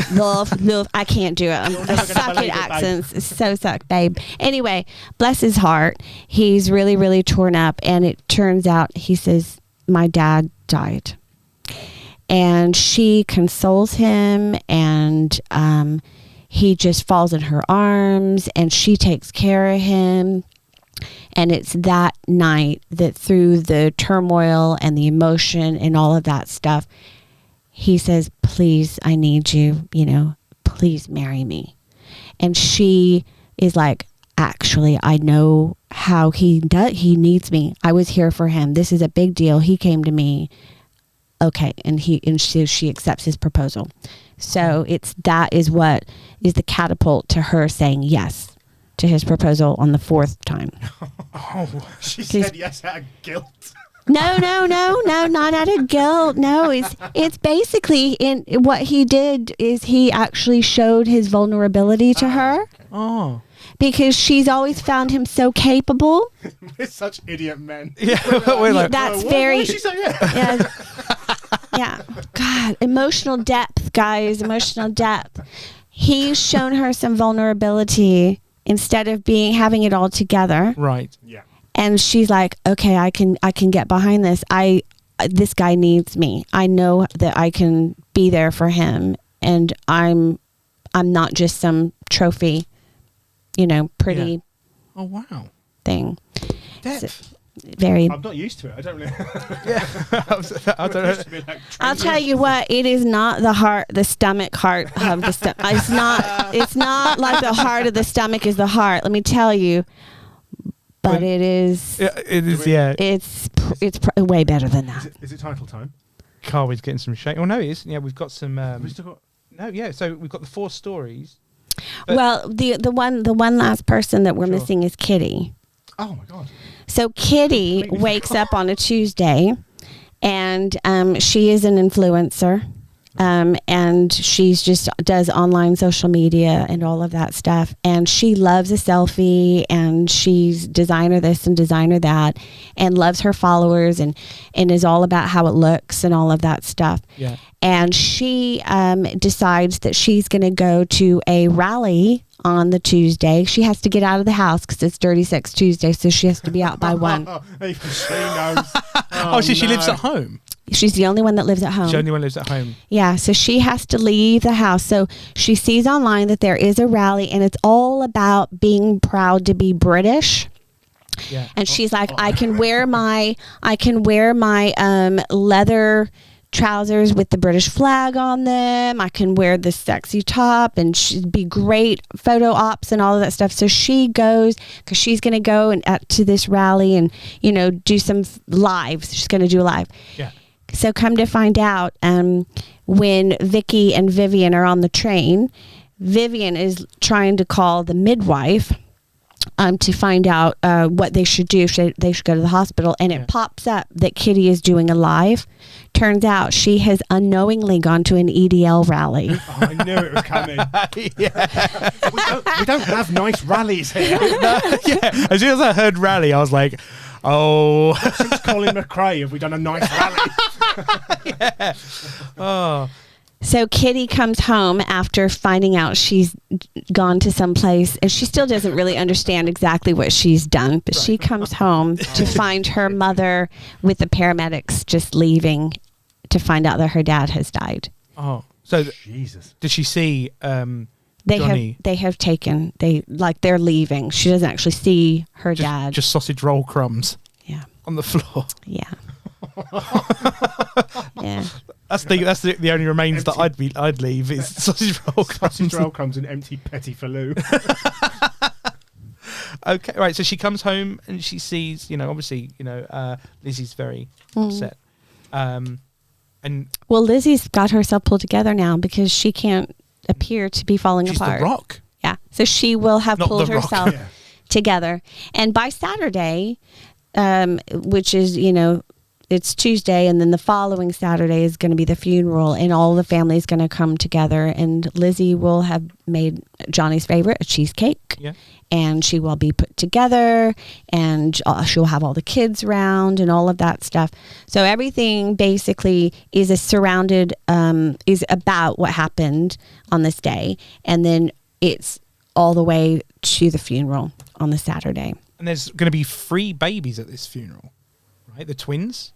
I can't do it. I suck at accents. It's so suck, babe. Anyway, bless his heart. He's really, really torn up. And it turns out, he says, my dad died. And she consoles him and he just falls in her arms and she takes care of him. And it's that night that through the turmoil and the emotion and all of that stuff, he says, please, I need you, please marry me. And she is like, actually, I know how he needs me. I was here for him. This is a big deal. He came to me. Okay. And she accepts his proposal. So that is what is the catapult to her saying yes to his proposal on the fourth time. She said yes out of guilt. No, not out of guilt. No, it's basically in what he did is he actually showed his vulnerability to her. Oh. Because she's always found him so capable. We're such idiot men. Yeah, we're like, that's what very. did she say? Yeah. Yeah. God, emotional depth, guys. Emotional depth. He's shown her some vulnerability instead of having it all together. Right. Yeah. And she's like, okay, I can get behind this. This guy needs me. I know that I can be there for him, and I'm not just some trophy, pretty. Oh wow. Thing. Depth. So, very. I'm not used to it. I don't really. Yeah. I don't know. I'll tell you what. It is not the stomach heart of the stomach. It's not like the heart of the stomach is the heart. Let me tell you. But it is. Yeah, it is. Yeah. It's way better than that. Is it title time? Carwy's getting some shake. Oh no, it is. Yeah, we've got some. We still got. No, yeah. So we've got the 4 stories. Well, the one last person that we're missing is Kitty. Oh my God. So Kitty wakes up on a Tuesday, and she is an influencer. And she's just does online social media and all of that stuff. And she loves a selfie, and she's designer this and designer that, and loves her followers and is all about how it looks and all of that stuff. Yeah. And she decides that she's going to go to a rally on the Tuesday. She has to get out of the house because it's Dirty Sex Tuesday, so she has to be out by 1. Even she knows. So she lives at home. She's the only one that lives at home. She only one lives at home. Yeah, so she has to leave the house. So she sees online that there is a rally, and it's all about being proud to be British. Yeah. And she's like, I can wear my leather trousers with the British flag on them. I can wear this sexy top, and she'd be great photo ops and all of that stuff. So she goes because she's going to go and to this rally and do some lives. She's going to do a live. Yeah. So come to find out, when Vicky and Vivian are on the train, Vivian is trying to call the midwife to find out what they should do. They should go to the hospital, and it pops up that Kitty is doing a live. Turns out she has unknowingly gone to an EDL rally. Oh, I knew it was coming. we don't have nice rallies here. Yeah, as soon as I heard rally, I was like, oh. Since Colin McRae have we done a nice rally? Yeah. Oh. So Kitty comes home after finding out she's gone to some place, and she still doesn't really understand exactly what she's done, but she comes home to find her mother with the paramedics just leaving to find out that her dad has died. Oh, so Jesus. Did she see Johnny? They're leaving. She doesn't actually see her dad. Just sausage roll crumbs. Yeah. On the floor. Yeah. Yeah. That's the only remains that I'd leave is sausage roll crumbs. Sausage roll crumbs and empty petit faloo. Okay, right. So she comes home and she sees, obviously, Lizzie's very upset. And Lizzie's got herself pulled together now because she can't appear to be falling apart. She's the Rock. Yeah. So she will have pulled herself Yeah. together. And by Saturday, which is, it's Tuesday, and then the following Saturday is going to be the funeral, and all the family is going to come together, and Lizzie will have made Johnny's favorite, a cheesecake. Yeah. And she will be put together, and she'll have all the kids around and all of that stuff. So everything basically is is about what happened on this day, and then it's all the way to the funeral on the Saturday. And there's going to be 3 babies at this funeral, right? The twins?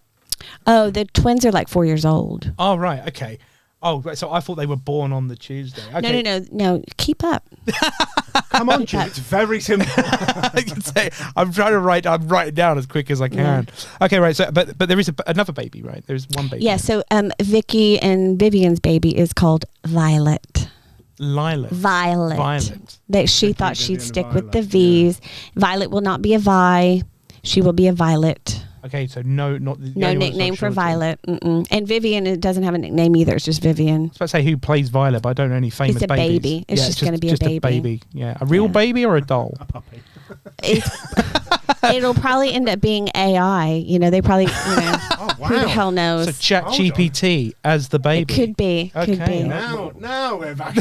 Oh, the twins are like 4 years old. Oh, right. Okay. Oh, right. So I thought they were born on the Tuesday. Okay. No. Keep up. Come on, Jim. It's very simple. I'm trying to write it down as quick as I can. Yeah. Okay, right. So, but there is another baby, right? There's one baby. Yeah. So, Vicky and Vivian's baby is called Violet. Violet. That she thought she'd stick with the V's. Yeah. Violet will not be a Vi. She will be a Violet. Okay, so no nickname for Violet. And Vivian, it doesn't have a nickname either. It's just Vivian. I was about to say who plays Violet, but I don't know any famous babies. It's a baby. It's just going to be a baby. A baby. Yeah, a real baby or a doll? A puppy. It'll probably end up being AI. They probably, oh, wow. Who the hell knows? So ChatGPT as the baby. It could be. Okay. Could be. Now we're back.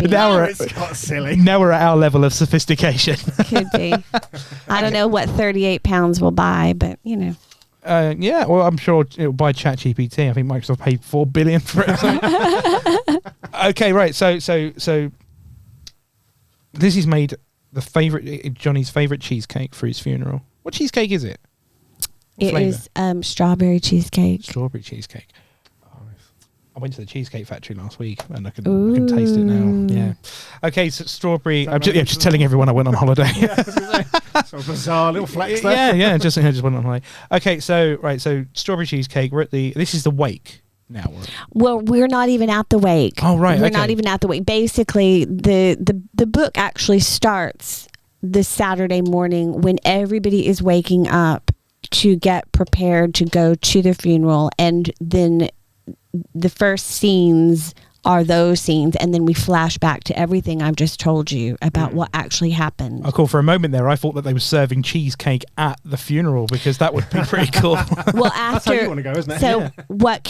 Now it's got silly. Now we're at our level of sophistication. Could be. I don't know what 38 pounds will buy, but yeah, well, I'm sure it'll buy ChatGPT. I think Microsoft paid $4 billion for it. Okay, right. So Lizzie's made Johnny's favorite cheesecake for his funeral. What cheesecake is it? It is strawberry cheesecake. Strawberry cheesecake. I went to the Cheesecake Factory last week and I can taste it now. Yeah. Okay, so strawberry. I'm just telling everyone I went on holiday. So bizarre little flex there. Yeah. Just went on holiday. Okay, so strawberry cheesecake. This is the wake now. Well, we're not even at the wake. Oh, right. We're not even at the wake. Basically, the book actually starts this Saturday morning when everybody is waking up to get prepared to go to the funeral, and then the first scenes are those scenes, and then we flash back to everything I've just told you about what actually happened. Oh, cool. For a moment there, I thought that they were serving cheesecake at the funeral because that would be pretty cool. Well, that's how you want to go, isn't it? So what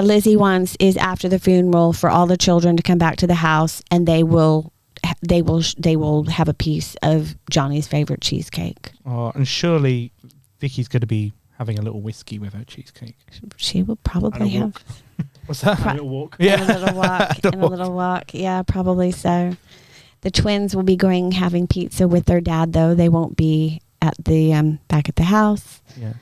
Lizzie wants is after the funeral for all the children to come back to the house, and they will have a piece of Johnny's favorite cheesecake. Oh, and surely Vicky's going to be having a little whiskey with her cheesecake. She will probably have. What's that? A little walk. Yeah. And a little walk. Yeah, probably so. The twins will be having pizza with their dad, though. They won't be at the back at the house. Yeah.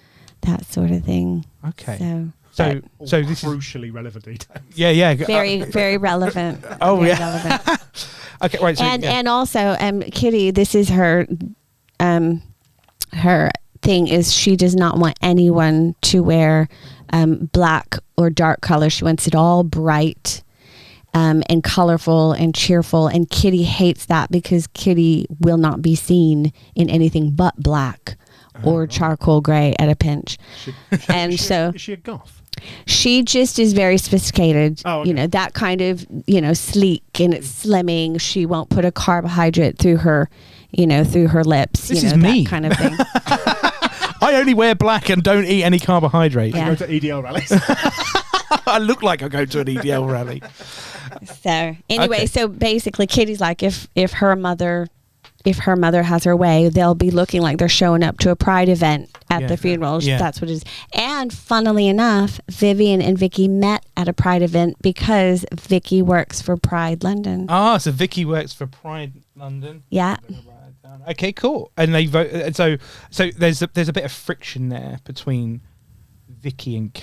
That sort of thing. Okay. So this is crucially relevant details. Yeah. Very, very relevant. Oh, very yeah. relevant. Okay, right. So, and also, Kitty, this is her thing is she does not want anyone to wear black or dark color. She wants it all bright and colorful and cheerful, and Kitty hates that because Kitty will not be seen in anything but black or charcoal gray at a pinch. Is she a goth? She just is very sophisticated. Oh, okay. You know, that kind of, sleek and it's slimming. She won't put a carbohydrate through her, through her lips. This is me. That kind of thing. I only wear black and don't eat any carbohydrates. I go to EDL rallies. I look like I go to an EDL rally. So anyway, so basically Kitty's like, if her mother has her way, they'll be looking like they're showing up to a pride event at the funeral. Yeah. That's what it is. And funnily enough, Vivian and Vicky met at a pride event because Vicky works for Pride London. Ah, so Vicky works for Pride London. Yeah. Okay, cool. And they vote. So there's a bit of friction there between Vicky and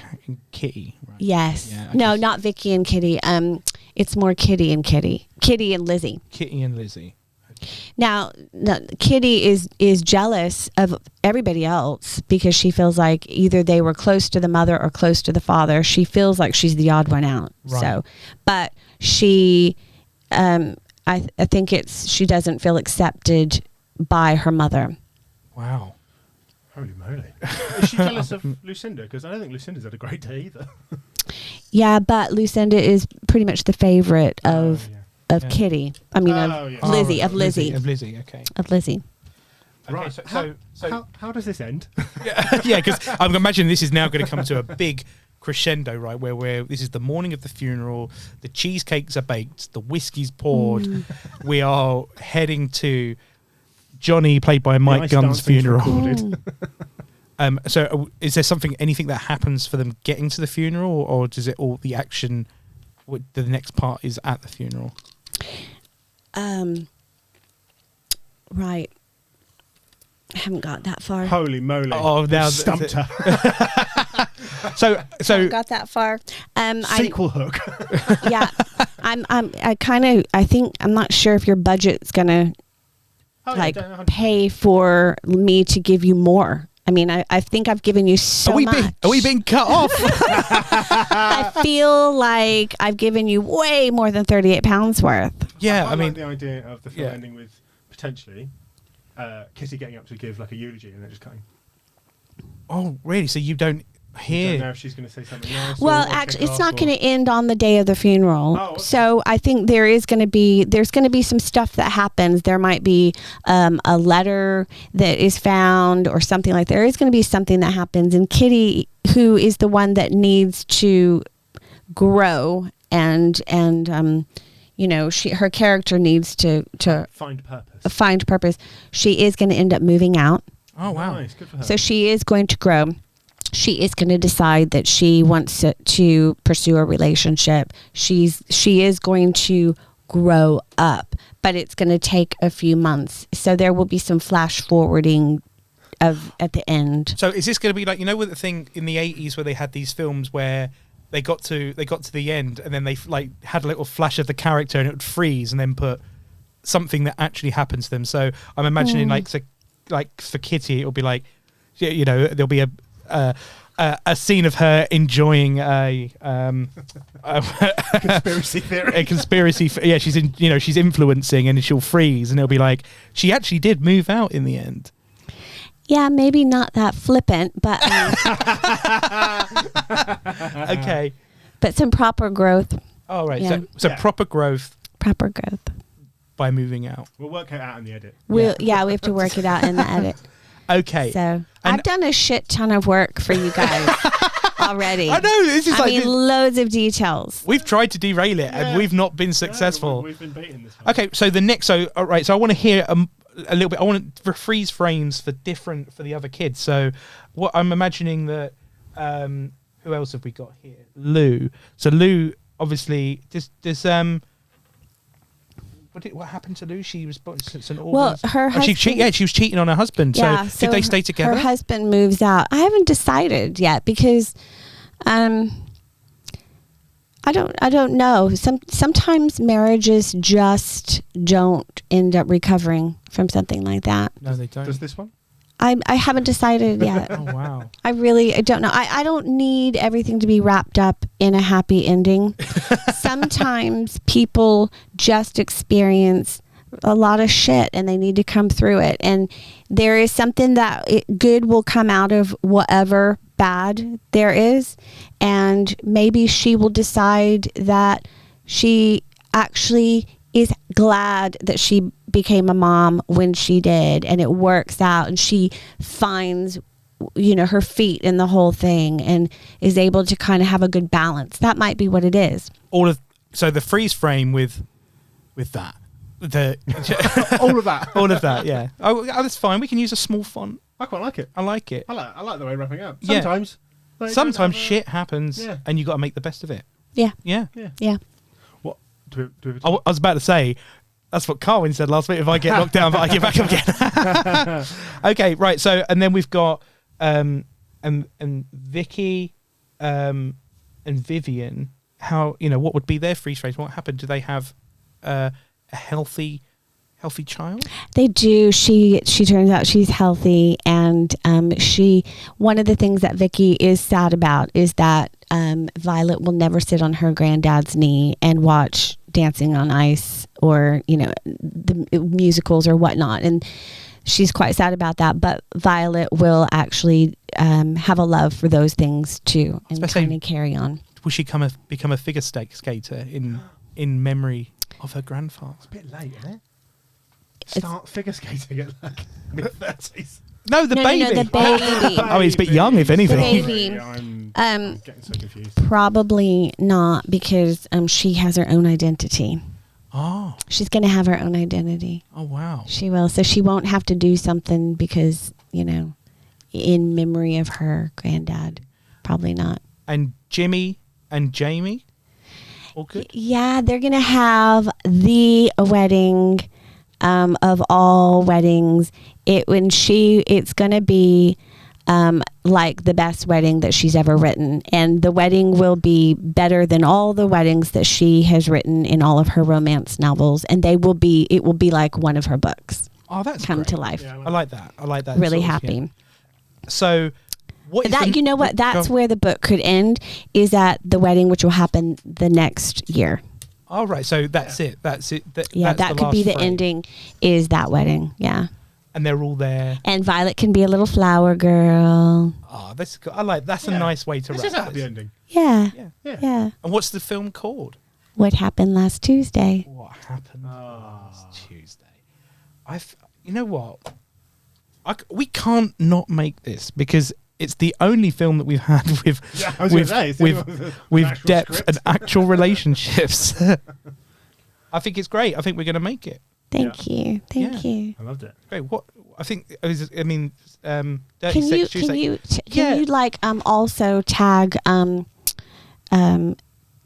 Kitty. Right? Yes. Yeah, no, not Vicky and Kitty. It's more Kitty and Kitty. Kitty and Lizzie. Kitty and Lizzie. Now, Kitty is jealous of everybody else because she feels like either they were close to the mother or close to the father. She feels like she's the odd one out. Right. So, but she, I think she doesn't feel accepted by her mother. Wow. Holy moly. Is she jealous of Lucinda? Because I don't think Lucinda's had a great day either. Yeah, but Lucinda is pretty much the favorite of Kitty. I mean, of Lizzie. Of Lizzie. Of Lizzie. Okay. Of Lizzie. Right. Okay, so how does this end? yeah, because I'm imagining this is now going to come to a big crescendo, right? Where this is the morning of the funeral, the cheesecakes are baked, the whiskey's poured. We are heading to Johnny, played by Mike Gunn's funeral. So is there anything that happens for them getting to the funeral, or does it all the action? The next part is at the funeral. Right. I haven't got that far. Holy moly! Oh, now stumped her. So haven't got that far. Sequel hook. Yeah, I think I'm not sure if your budget's gonna pay for me to give you more. I mean, I think I've given you so much. Are we being cut off? I feel like I've given you way more than £38 worth. Yeah, I mean, like the idea of the film ending with potentially Kitty getting up to give like a eulogy and then just cutting. Oh, really? So you don't hear? You don't know if she's going to say something else. Well, actually, it's not going to end on the day of the funeral. Oh, okay. So I think there's going to be some stuff that happens. There might be a letter that is found or something like that. There is going to be something that happens, and Kitty, who is the one that needs to grow and her character needs to find purpose. She is going to end up moving out. Oh wow, nice. Good for her. So she is going to grow. She is going to decide that she wants to pursue a relationship. She is going to grow up, but it's going to take a few months. So there will be some flash forwarding at the end. So is this going to be like, with the thing in the 80s where they had these films where they got to the end and then they had a little flash of the character and it would freeze and then put something that actually happened to them. So I'm imagining like for Kitty it'll be like, there'll be a scene of her enjoying a conspiracy theory. She's influencing and she'll freeze and it'll be like she actually did move out in the end. Yeah, maybe not that flippant, but okay. But some proper growth. Oh right, yeah. So proper growth. Proper growth by moving out. We'll work it out in the edit. We have to work it out in the edit. Okay. So I've done a shit ton of work for you guys already. I know this is loads of details. We've tried to derail it and we've not been successful. We've been beating this one. Okay, so the next, so I want to hear a little bit. I want to freeze frames for the other kids. So what I'm imagining that who else have we got here? Lou. So Lou obviously does what happened to Lou? She was her husband. She was cheating on her husband. Yeah, so did they stay together? Her husband moves out. I haven't decided yet because I don't know. Sometimes marriages just don't end up recovering from something like that. No, they don't. Does this one? I haven't decided yet. Oh wow. I don't know. I don't need everything to be wrapped up in a happy ending. Sometimes people just experience a lot of shit, and they need to come through it. And there is something that good will come out of whatever bad there is. And maybe she will decide that she actually is glad that she became a mom when she did, and it works out, and she finds, you know, her feet in the whole thing and is able to kind of have a good balance. That might be what it is. So the freeze frame with that, all of that, all of that, yeah. Oh, that's fine. We can use a small font. I quite like it. I like it. I like the way wrapping up. Yeah. Sometimes Shit happens, and you got to make the best of it. Yeah. What do we I was about to say, that's what Carwyn said last week. If I get knocked down, but I get back up again. Okay, right. So, and then we've got and Vicky and Vivian. How, you know, what would be their freeze frames? What happened? Do they have a healthy child? They do. She turns out she's healthy, and one of the things that Vicky is sad about is that Violet will never sit on her granddad's knee and watch Dancing on Ice or, you know, the musicals or whatnot, and she's quite sad about that. But Violet will actually have a love for those things too, and kind of carry on. Will she become a figure skater in memory of her grandfather? It's a bit late, isn't it? Start figure skating at like mid-30s. No, the baby. No, the baby. Oh, he's a bit young, if anything. The baby. I'm getting so confused. Probably not, because she has her own identity. Oh. She's going to have her own identity. Oh, wow. She will. So she won't have to do something because, you know, in memory of her granddad. Probably not. And Jimmy and Jamie? All good? Yeah, they're going to have the wedding of all weddings. It's going to be like the best wedding that she's ever written. And the wedding will be better than all the weddings that she has written in all of her romance novels. And it will be like one of her books. Oh, that's come great. to life. Yeah, I like that. Really happy. Yeah. So... you know what? That's where the book could end, is at the wedding, which will happen the next year. All right. So that's it. That's it. That could be the ending, is that wedding. Yeah. And they're all there. And Violet can be a little flower girl. Oh, that's a nice way to wrap this. This is a happy ending. Yeah. Yeah. And what's the film called? What Happened Last Tuesday. What Happened Last Tuesday. You know what? We can't not make this, because it's the only film that we've had with depth script. and actual relationships. I think it's great. I think we're going to make it. Thank you. Thank you. I loved it. Great. What I think is, Dirty Can Sex Tuesday. Can you like also tag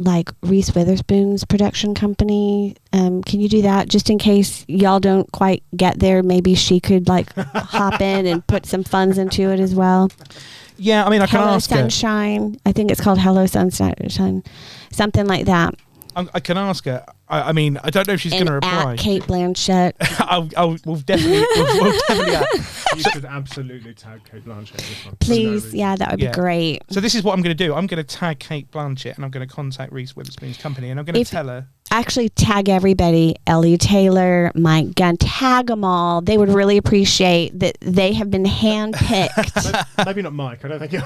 like Reese Witherspoon's production company? Can you do that, just in case y'all don't quite get there? Maybe she could like hop in and put some funds into it as well. Yeah, I mean, I can ask her. Hello Sunshine. I think it's called Hello Sunshine, something like that. I can ask her. I mean, I don't know if she's going to reply. At Kate Blanchett. We'll definitely. We'll definitely. You should absolutely tag Kate Blanchett in this one. Please, yeah, that would be great. So this is what I'm going to do. I'm going to tag Kate Blanchett, and I'm going to contact Reese Witherspoon's company, and I'm going to tell her. Actually, tag everybody. Ellie Taylor, Mike Gunn, tag them all. They would really appreciate that they have been handpicked. Maybe not Mike. I don't think you're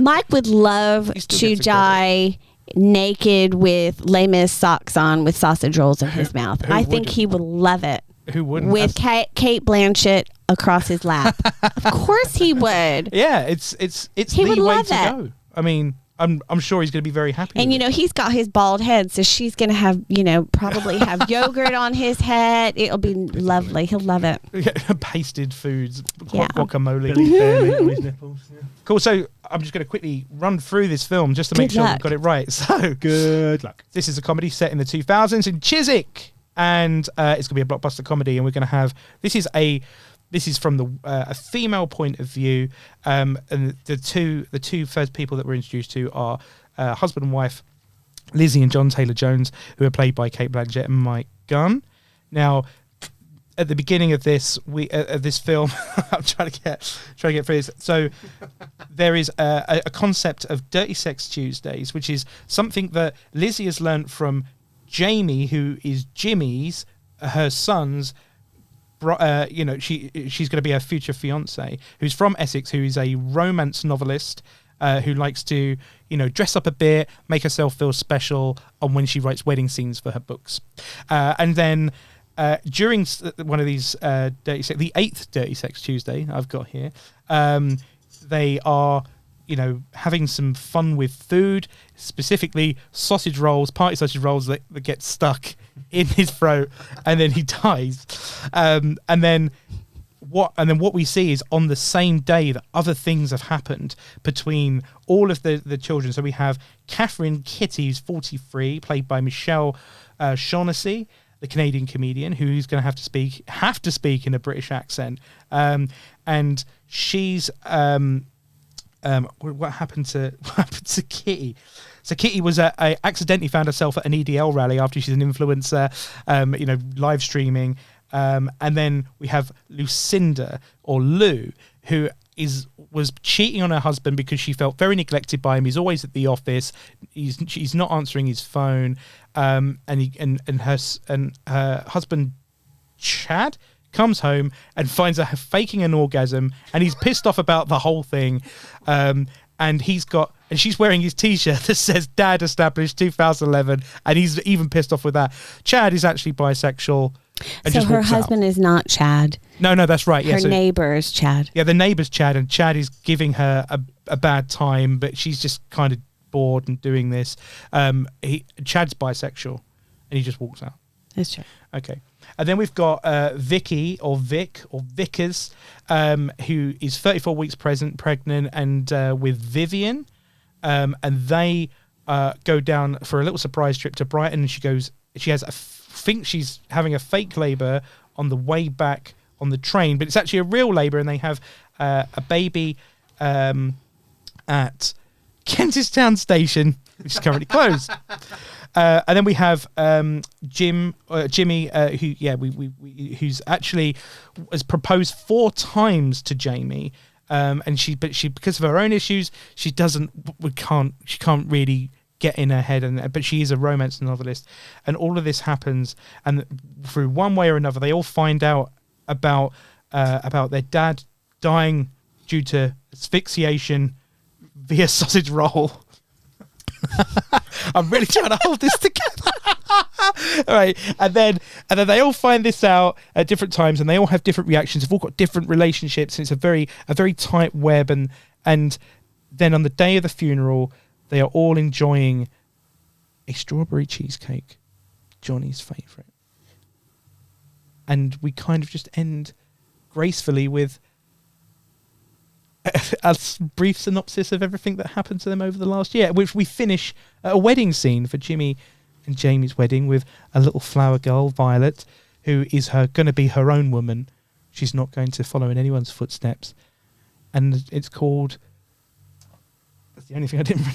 Mike would love to die naked with Les Mis socks on with sausage rolls in his mouth. I think he would love it. Who wouldn't? With Kate Blanchett across his lap. Of course he would. Yeah, it's the way to go. I mean, I'm sure he's going to be very happy. And, he's got his bald head, so she's going to have, probably have yogurt on his head. It'll be lovely. He'll love it. Pasted foods, Yeah. guacamole. Billy Bear on his nipples. Yeah. Cool. So I'm just going to quickly run through this film just to make sure we've got it right. So good luck. This is a comedy set in the 2000s in Chiswick, and it's going to be a blockbuster comedy. And we're going to have this is from a female point of view, and the two first people that we're introduced to are husband and wife, Lizzie and John Taylor-Jones, who are played by Kate Blanchett and Mike Gunn. Now, at the beginning of this film, I'm trying to get through this. So there is a concept of Dirty Sex Tuesdays, which is something that Lizzie has learnt from Jamie, who is Jimmy's her son's, she's going to be her future fiance, who's from Essex, who is a romance novelist, who likes to, dress up a bit, make herself feel special on when she writes wedding scenes for her books. And then during one of these the 8th Dirty Sex Tuesday I've got here, they are, having some fun with food, specifically sausage rolls, party sausage rolls that get stuck in his throat, and then he dies. And then what we see is on the same day that other things have happened between all of the children. So we have Catherine Kitty, who's 43, played by Michelle Shaughnessy, the Canadian comedian, who's going to have to speak in a British accent. And she's what happened to Kitty? So Kitty was accidentally found herself at an EDL rally after she's an influencer, live streaming. And then we have Lucinda, or Lou, who was cheating on her husband because she felt very neglected by him. He's always at the office. He's not answering his phone. And her husband Chad comes home and finds her faking an orgasm, and he's pissed off about the whole thing. And she's wearing his t-shirt that says "Dad established 2011," and he's even pissed off with that. Chad is actually bisexual. And so her husband is not Chad. No, that's right. Her neighbor is Chad. Yeah, the neighbor's Chad, and Chad is giving her a bad time, but she's just kind of bored and doing this. Chad's bisexual, and he just walks out. That's true. Okay. And then we've got Vicky, or Vic, or Vickers, who is 34 weeks pregnant, and with Vivian. And they go down for a little surprise trip to Brighton, and she thinks she's having a fake labour on the way back on the train, but it's actually a real labour, and they have a baby at Kentish Town Station, which is currently closed. And then we have Jimmy, who's actually has proposed 4 times to Jamie, and she because of her own issues, she can't really get in her head, but she is a romance novelist, and all of this happens, and through one way or another, they all find out about their dad dying due to asphyxiation via sausage roll. I'm really trying to hold this together. All right, and then they all find this out at different times, and they all have different reactions. They've all got different relationships, and it's a very tight web. And then on the day of the funeral, they are all enjoying a strawberry cheesecake, Johnny's favourite. And we kind of just end gracefully with a brief synopsis of everything that happened to them over the last year, which we finish a wedding scene for Jimmy and Jamie's wedding with a little flower girl, Violet, who is going to be her own woman. She's not going to follow in anyone's footsteps. And it's called... That's the only thing I didn't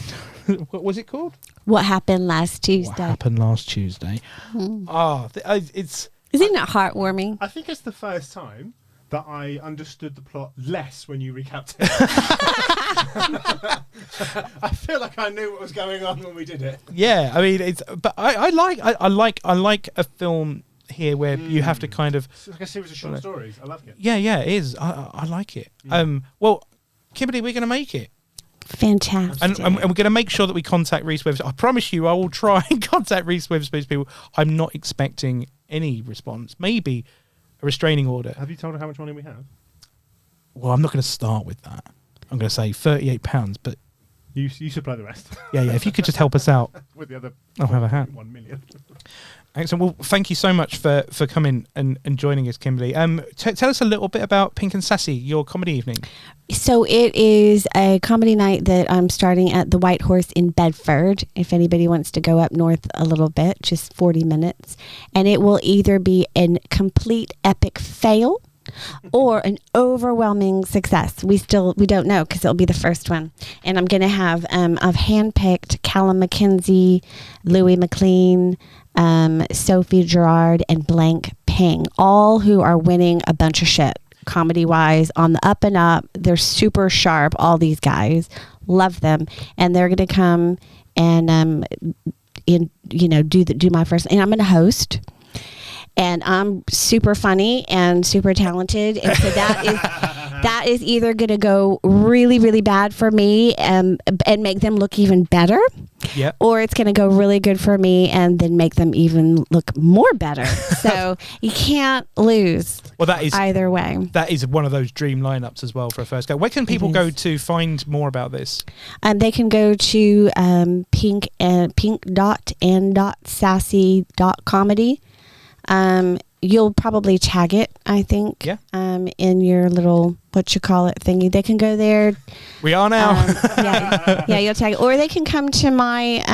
remember. What was it called? What Happened Last Tuesday. What Happened Last Tuesday. It's... Isn't it heartwarming? I think it's the first time that I understood the plot less when you recapped it. I feel like I knew what was going on when we did it. Yeah, I mean, but I like a film here where you have to kind of... It's like a series of short stories. I love it. Yeah, it is. I like it. Well, Kimberly, we're going to make it. Fantastic. And we're going to make sure that we contact Reese Witherspoon. I promise you I will try and contact Reese Witherspoon's people. I'm not expecting any response. Maybe a restraining order. Have you told her how much money we have? Well, I'm not going to start with that. I'm going to say £38, but... You supply the rest. Yeah, if you could just help us out. With the other... I'll have a hat. 1 million. Excellent. Well, thank you so much for coming and joining us, Kimberly. Tell us a little bit about Pink and Sassy, your comedy evening. So it is a comedy night that I'm starting at the White Horse in Bedford. If anybody wants to go up north a little bit, just 40 minutes. And it will either be a complete epic fail or an overwhelming success. We don't know because it'll be the first one. And I'm going to have I've handpicked Callum McKenzie, Louis McLean, Sophie Gerard, and Blank Ping, all who are winning a bunch of shit comedy wise, on the up and up. They're super sharp, all these guys. Love them. And they're going to come and do my first, and I'm going to host. and I'm super funny and super talented, and so that is either going to go really, really bad for me and make them look even better, or it's going to go really good for me and then make them even look more better. So you can't lose. Well, that is either way. That is one of those dream lineups as well for a first go. Where can people go to find more about this? They can go to pink.and.sassy.comedy. You'll probably tag it, I think, in your little, what you call it thingy. They can go there. We are now. You'll tag it. Or they can come to my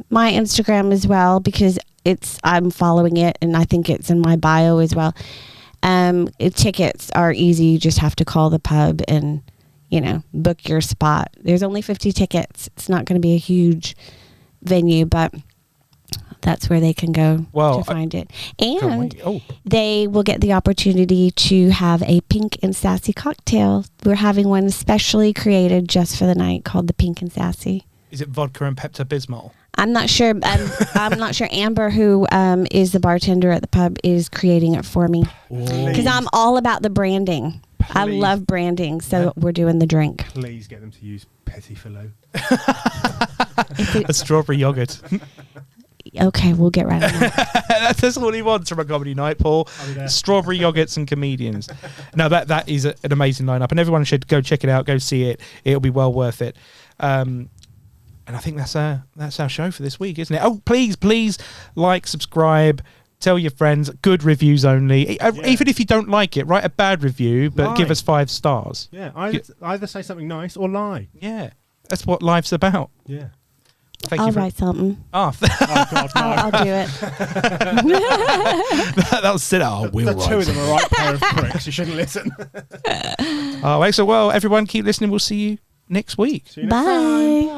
my Instagram as well, because I'm following it, and I think it's in my bio as well. Tickets are easy. You just have to call the pub and, book your spot. There's only 50 tickets. It's not going to be a huge venue, but that's where they can go to find it. And they will get the opportunity to have a pink and sassy cocktail. We're having one specially created just for the night called the Pink and Sassy. Is it vodka and Pepto-Bismol? I'm not sure. I'm not sure. Amber, who is the bartender at the pub, is creating it for me. Because I'm all about the branding. Please. I love branding, so we're doing the drink. Please get them to use Petit Filot. A strawberry yogurt. Okay, we'll get right on that. That's all he wants from a comedy night, Paul. Strawberry yogurts and comedians. No, that is an amazing lineup, and everyone should go check it out, go see it. It'll be well worth it. And I think that's our show for this week, isn't it? Oh, please like, subscribe, tell your friends. Good reviews only. Even if you don't like it, write a bad review, but give us 5 stars. Yeah, either say something nice or lie. Yeah, that's what life's about. Yeah. I'll write something. Oh God, no. I'll do it. That'll sit out. The two of them are the right pair of pricks. You shouldn't listen. Oh, excellent. Well, everyone, keep listening. We'll see you next week. See you next time. Bye.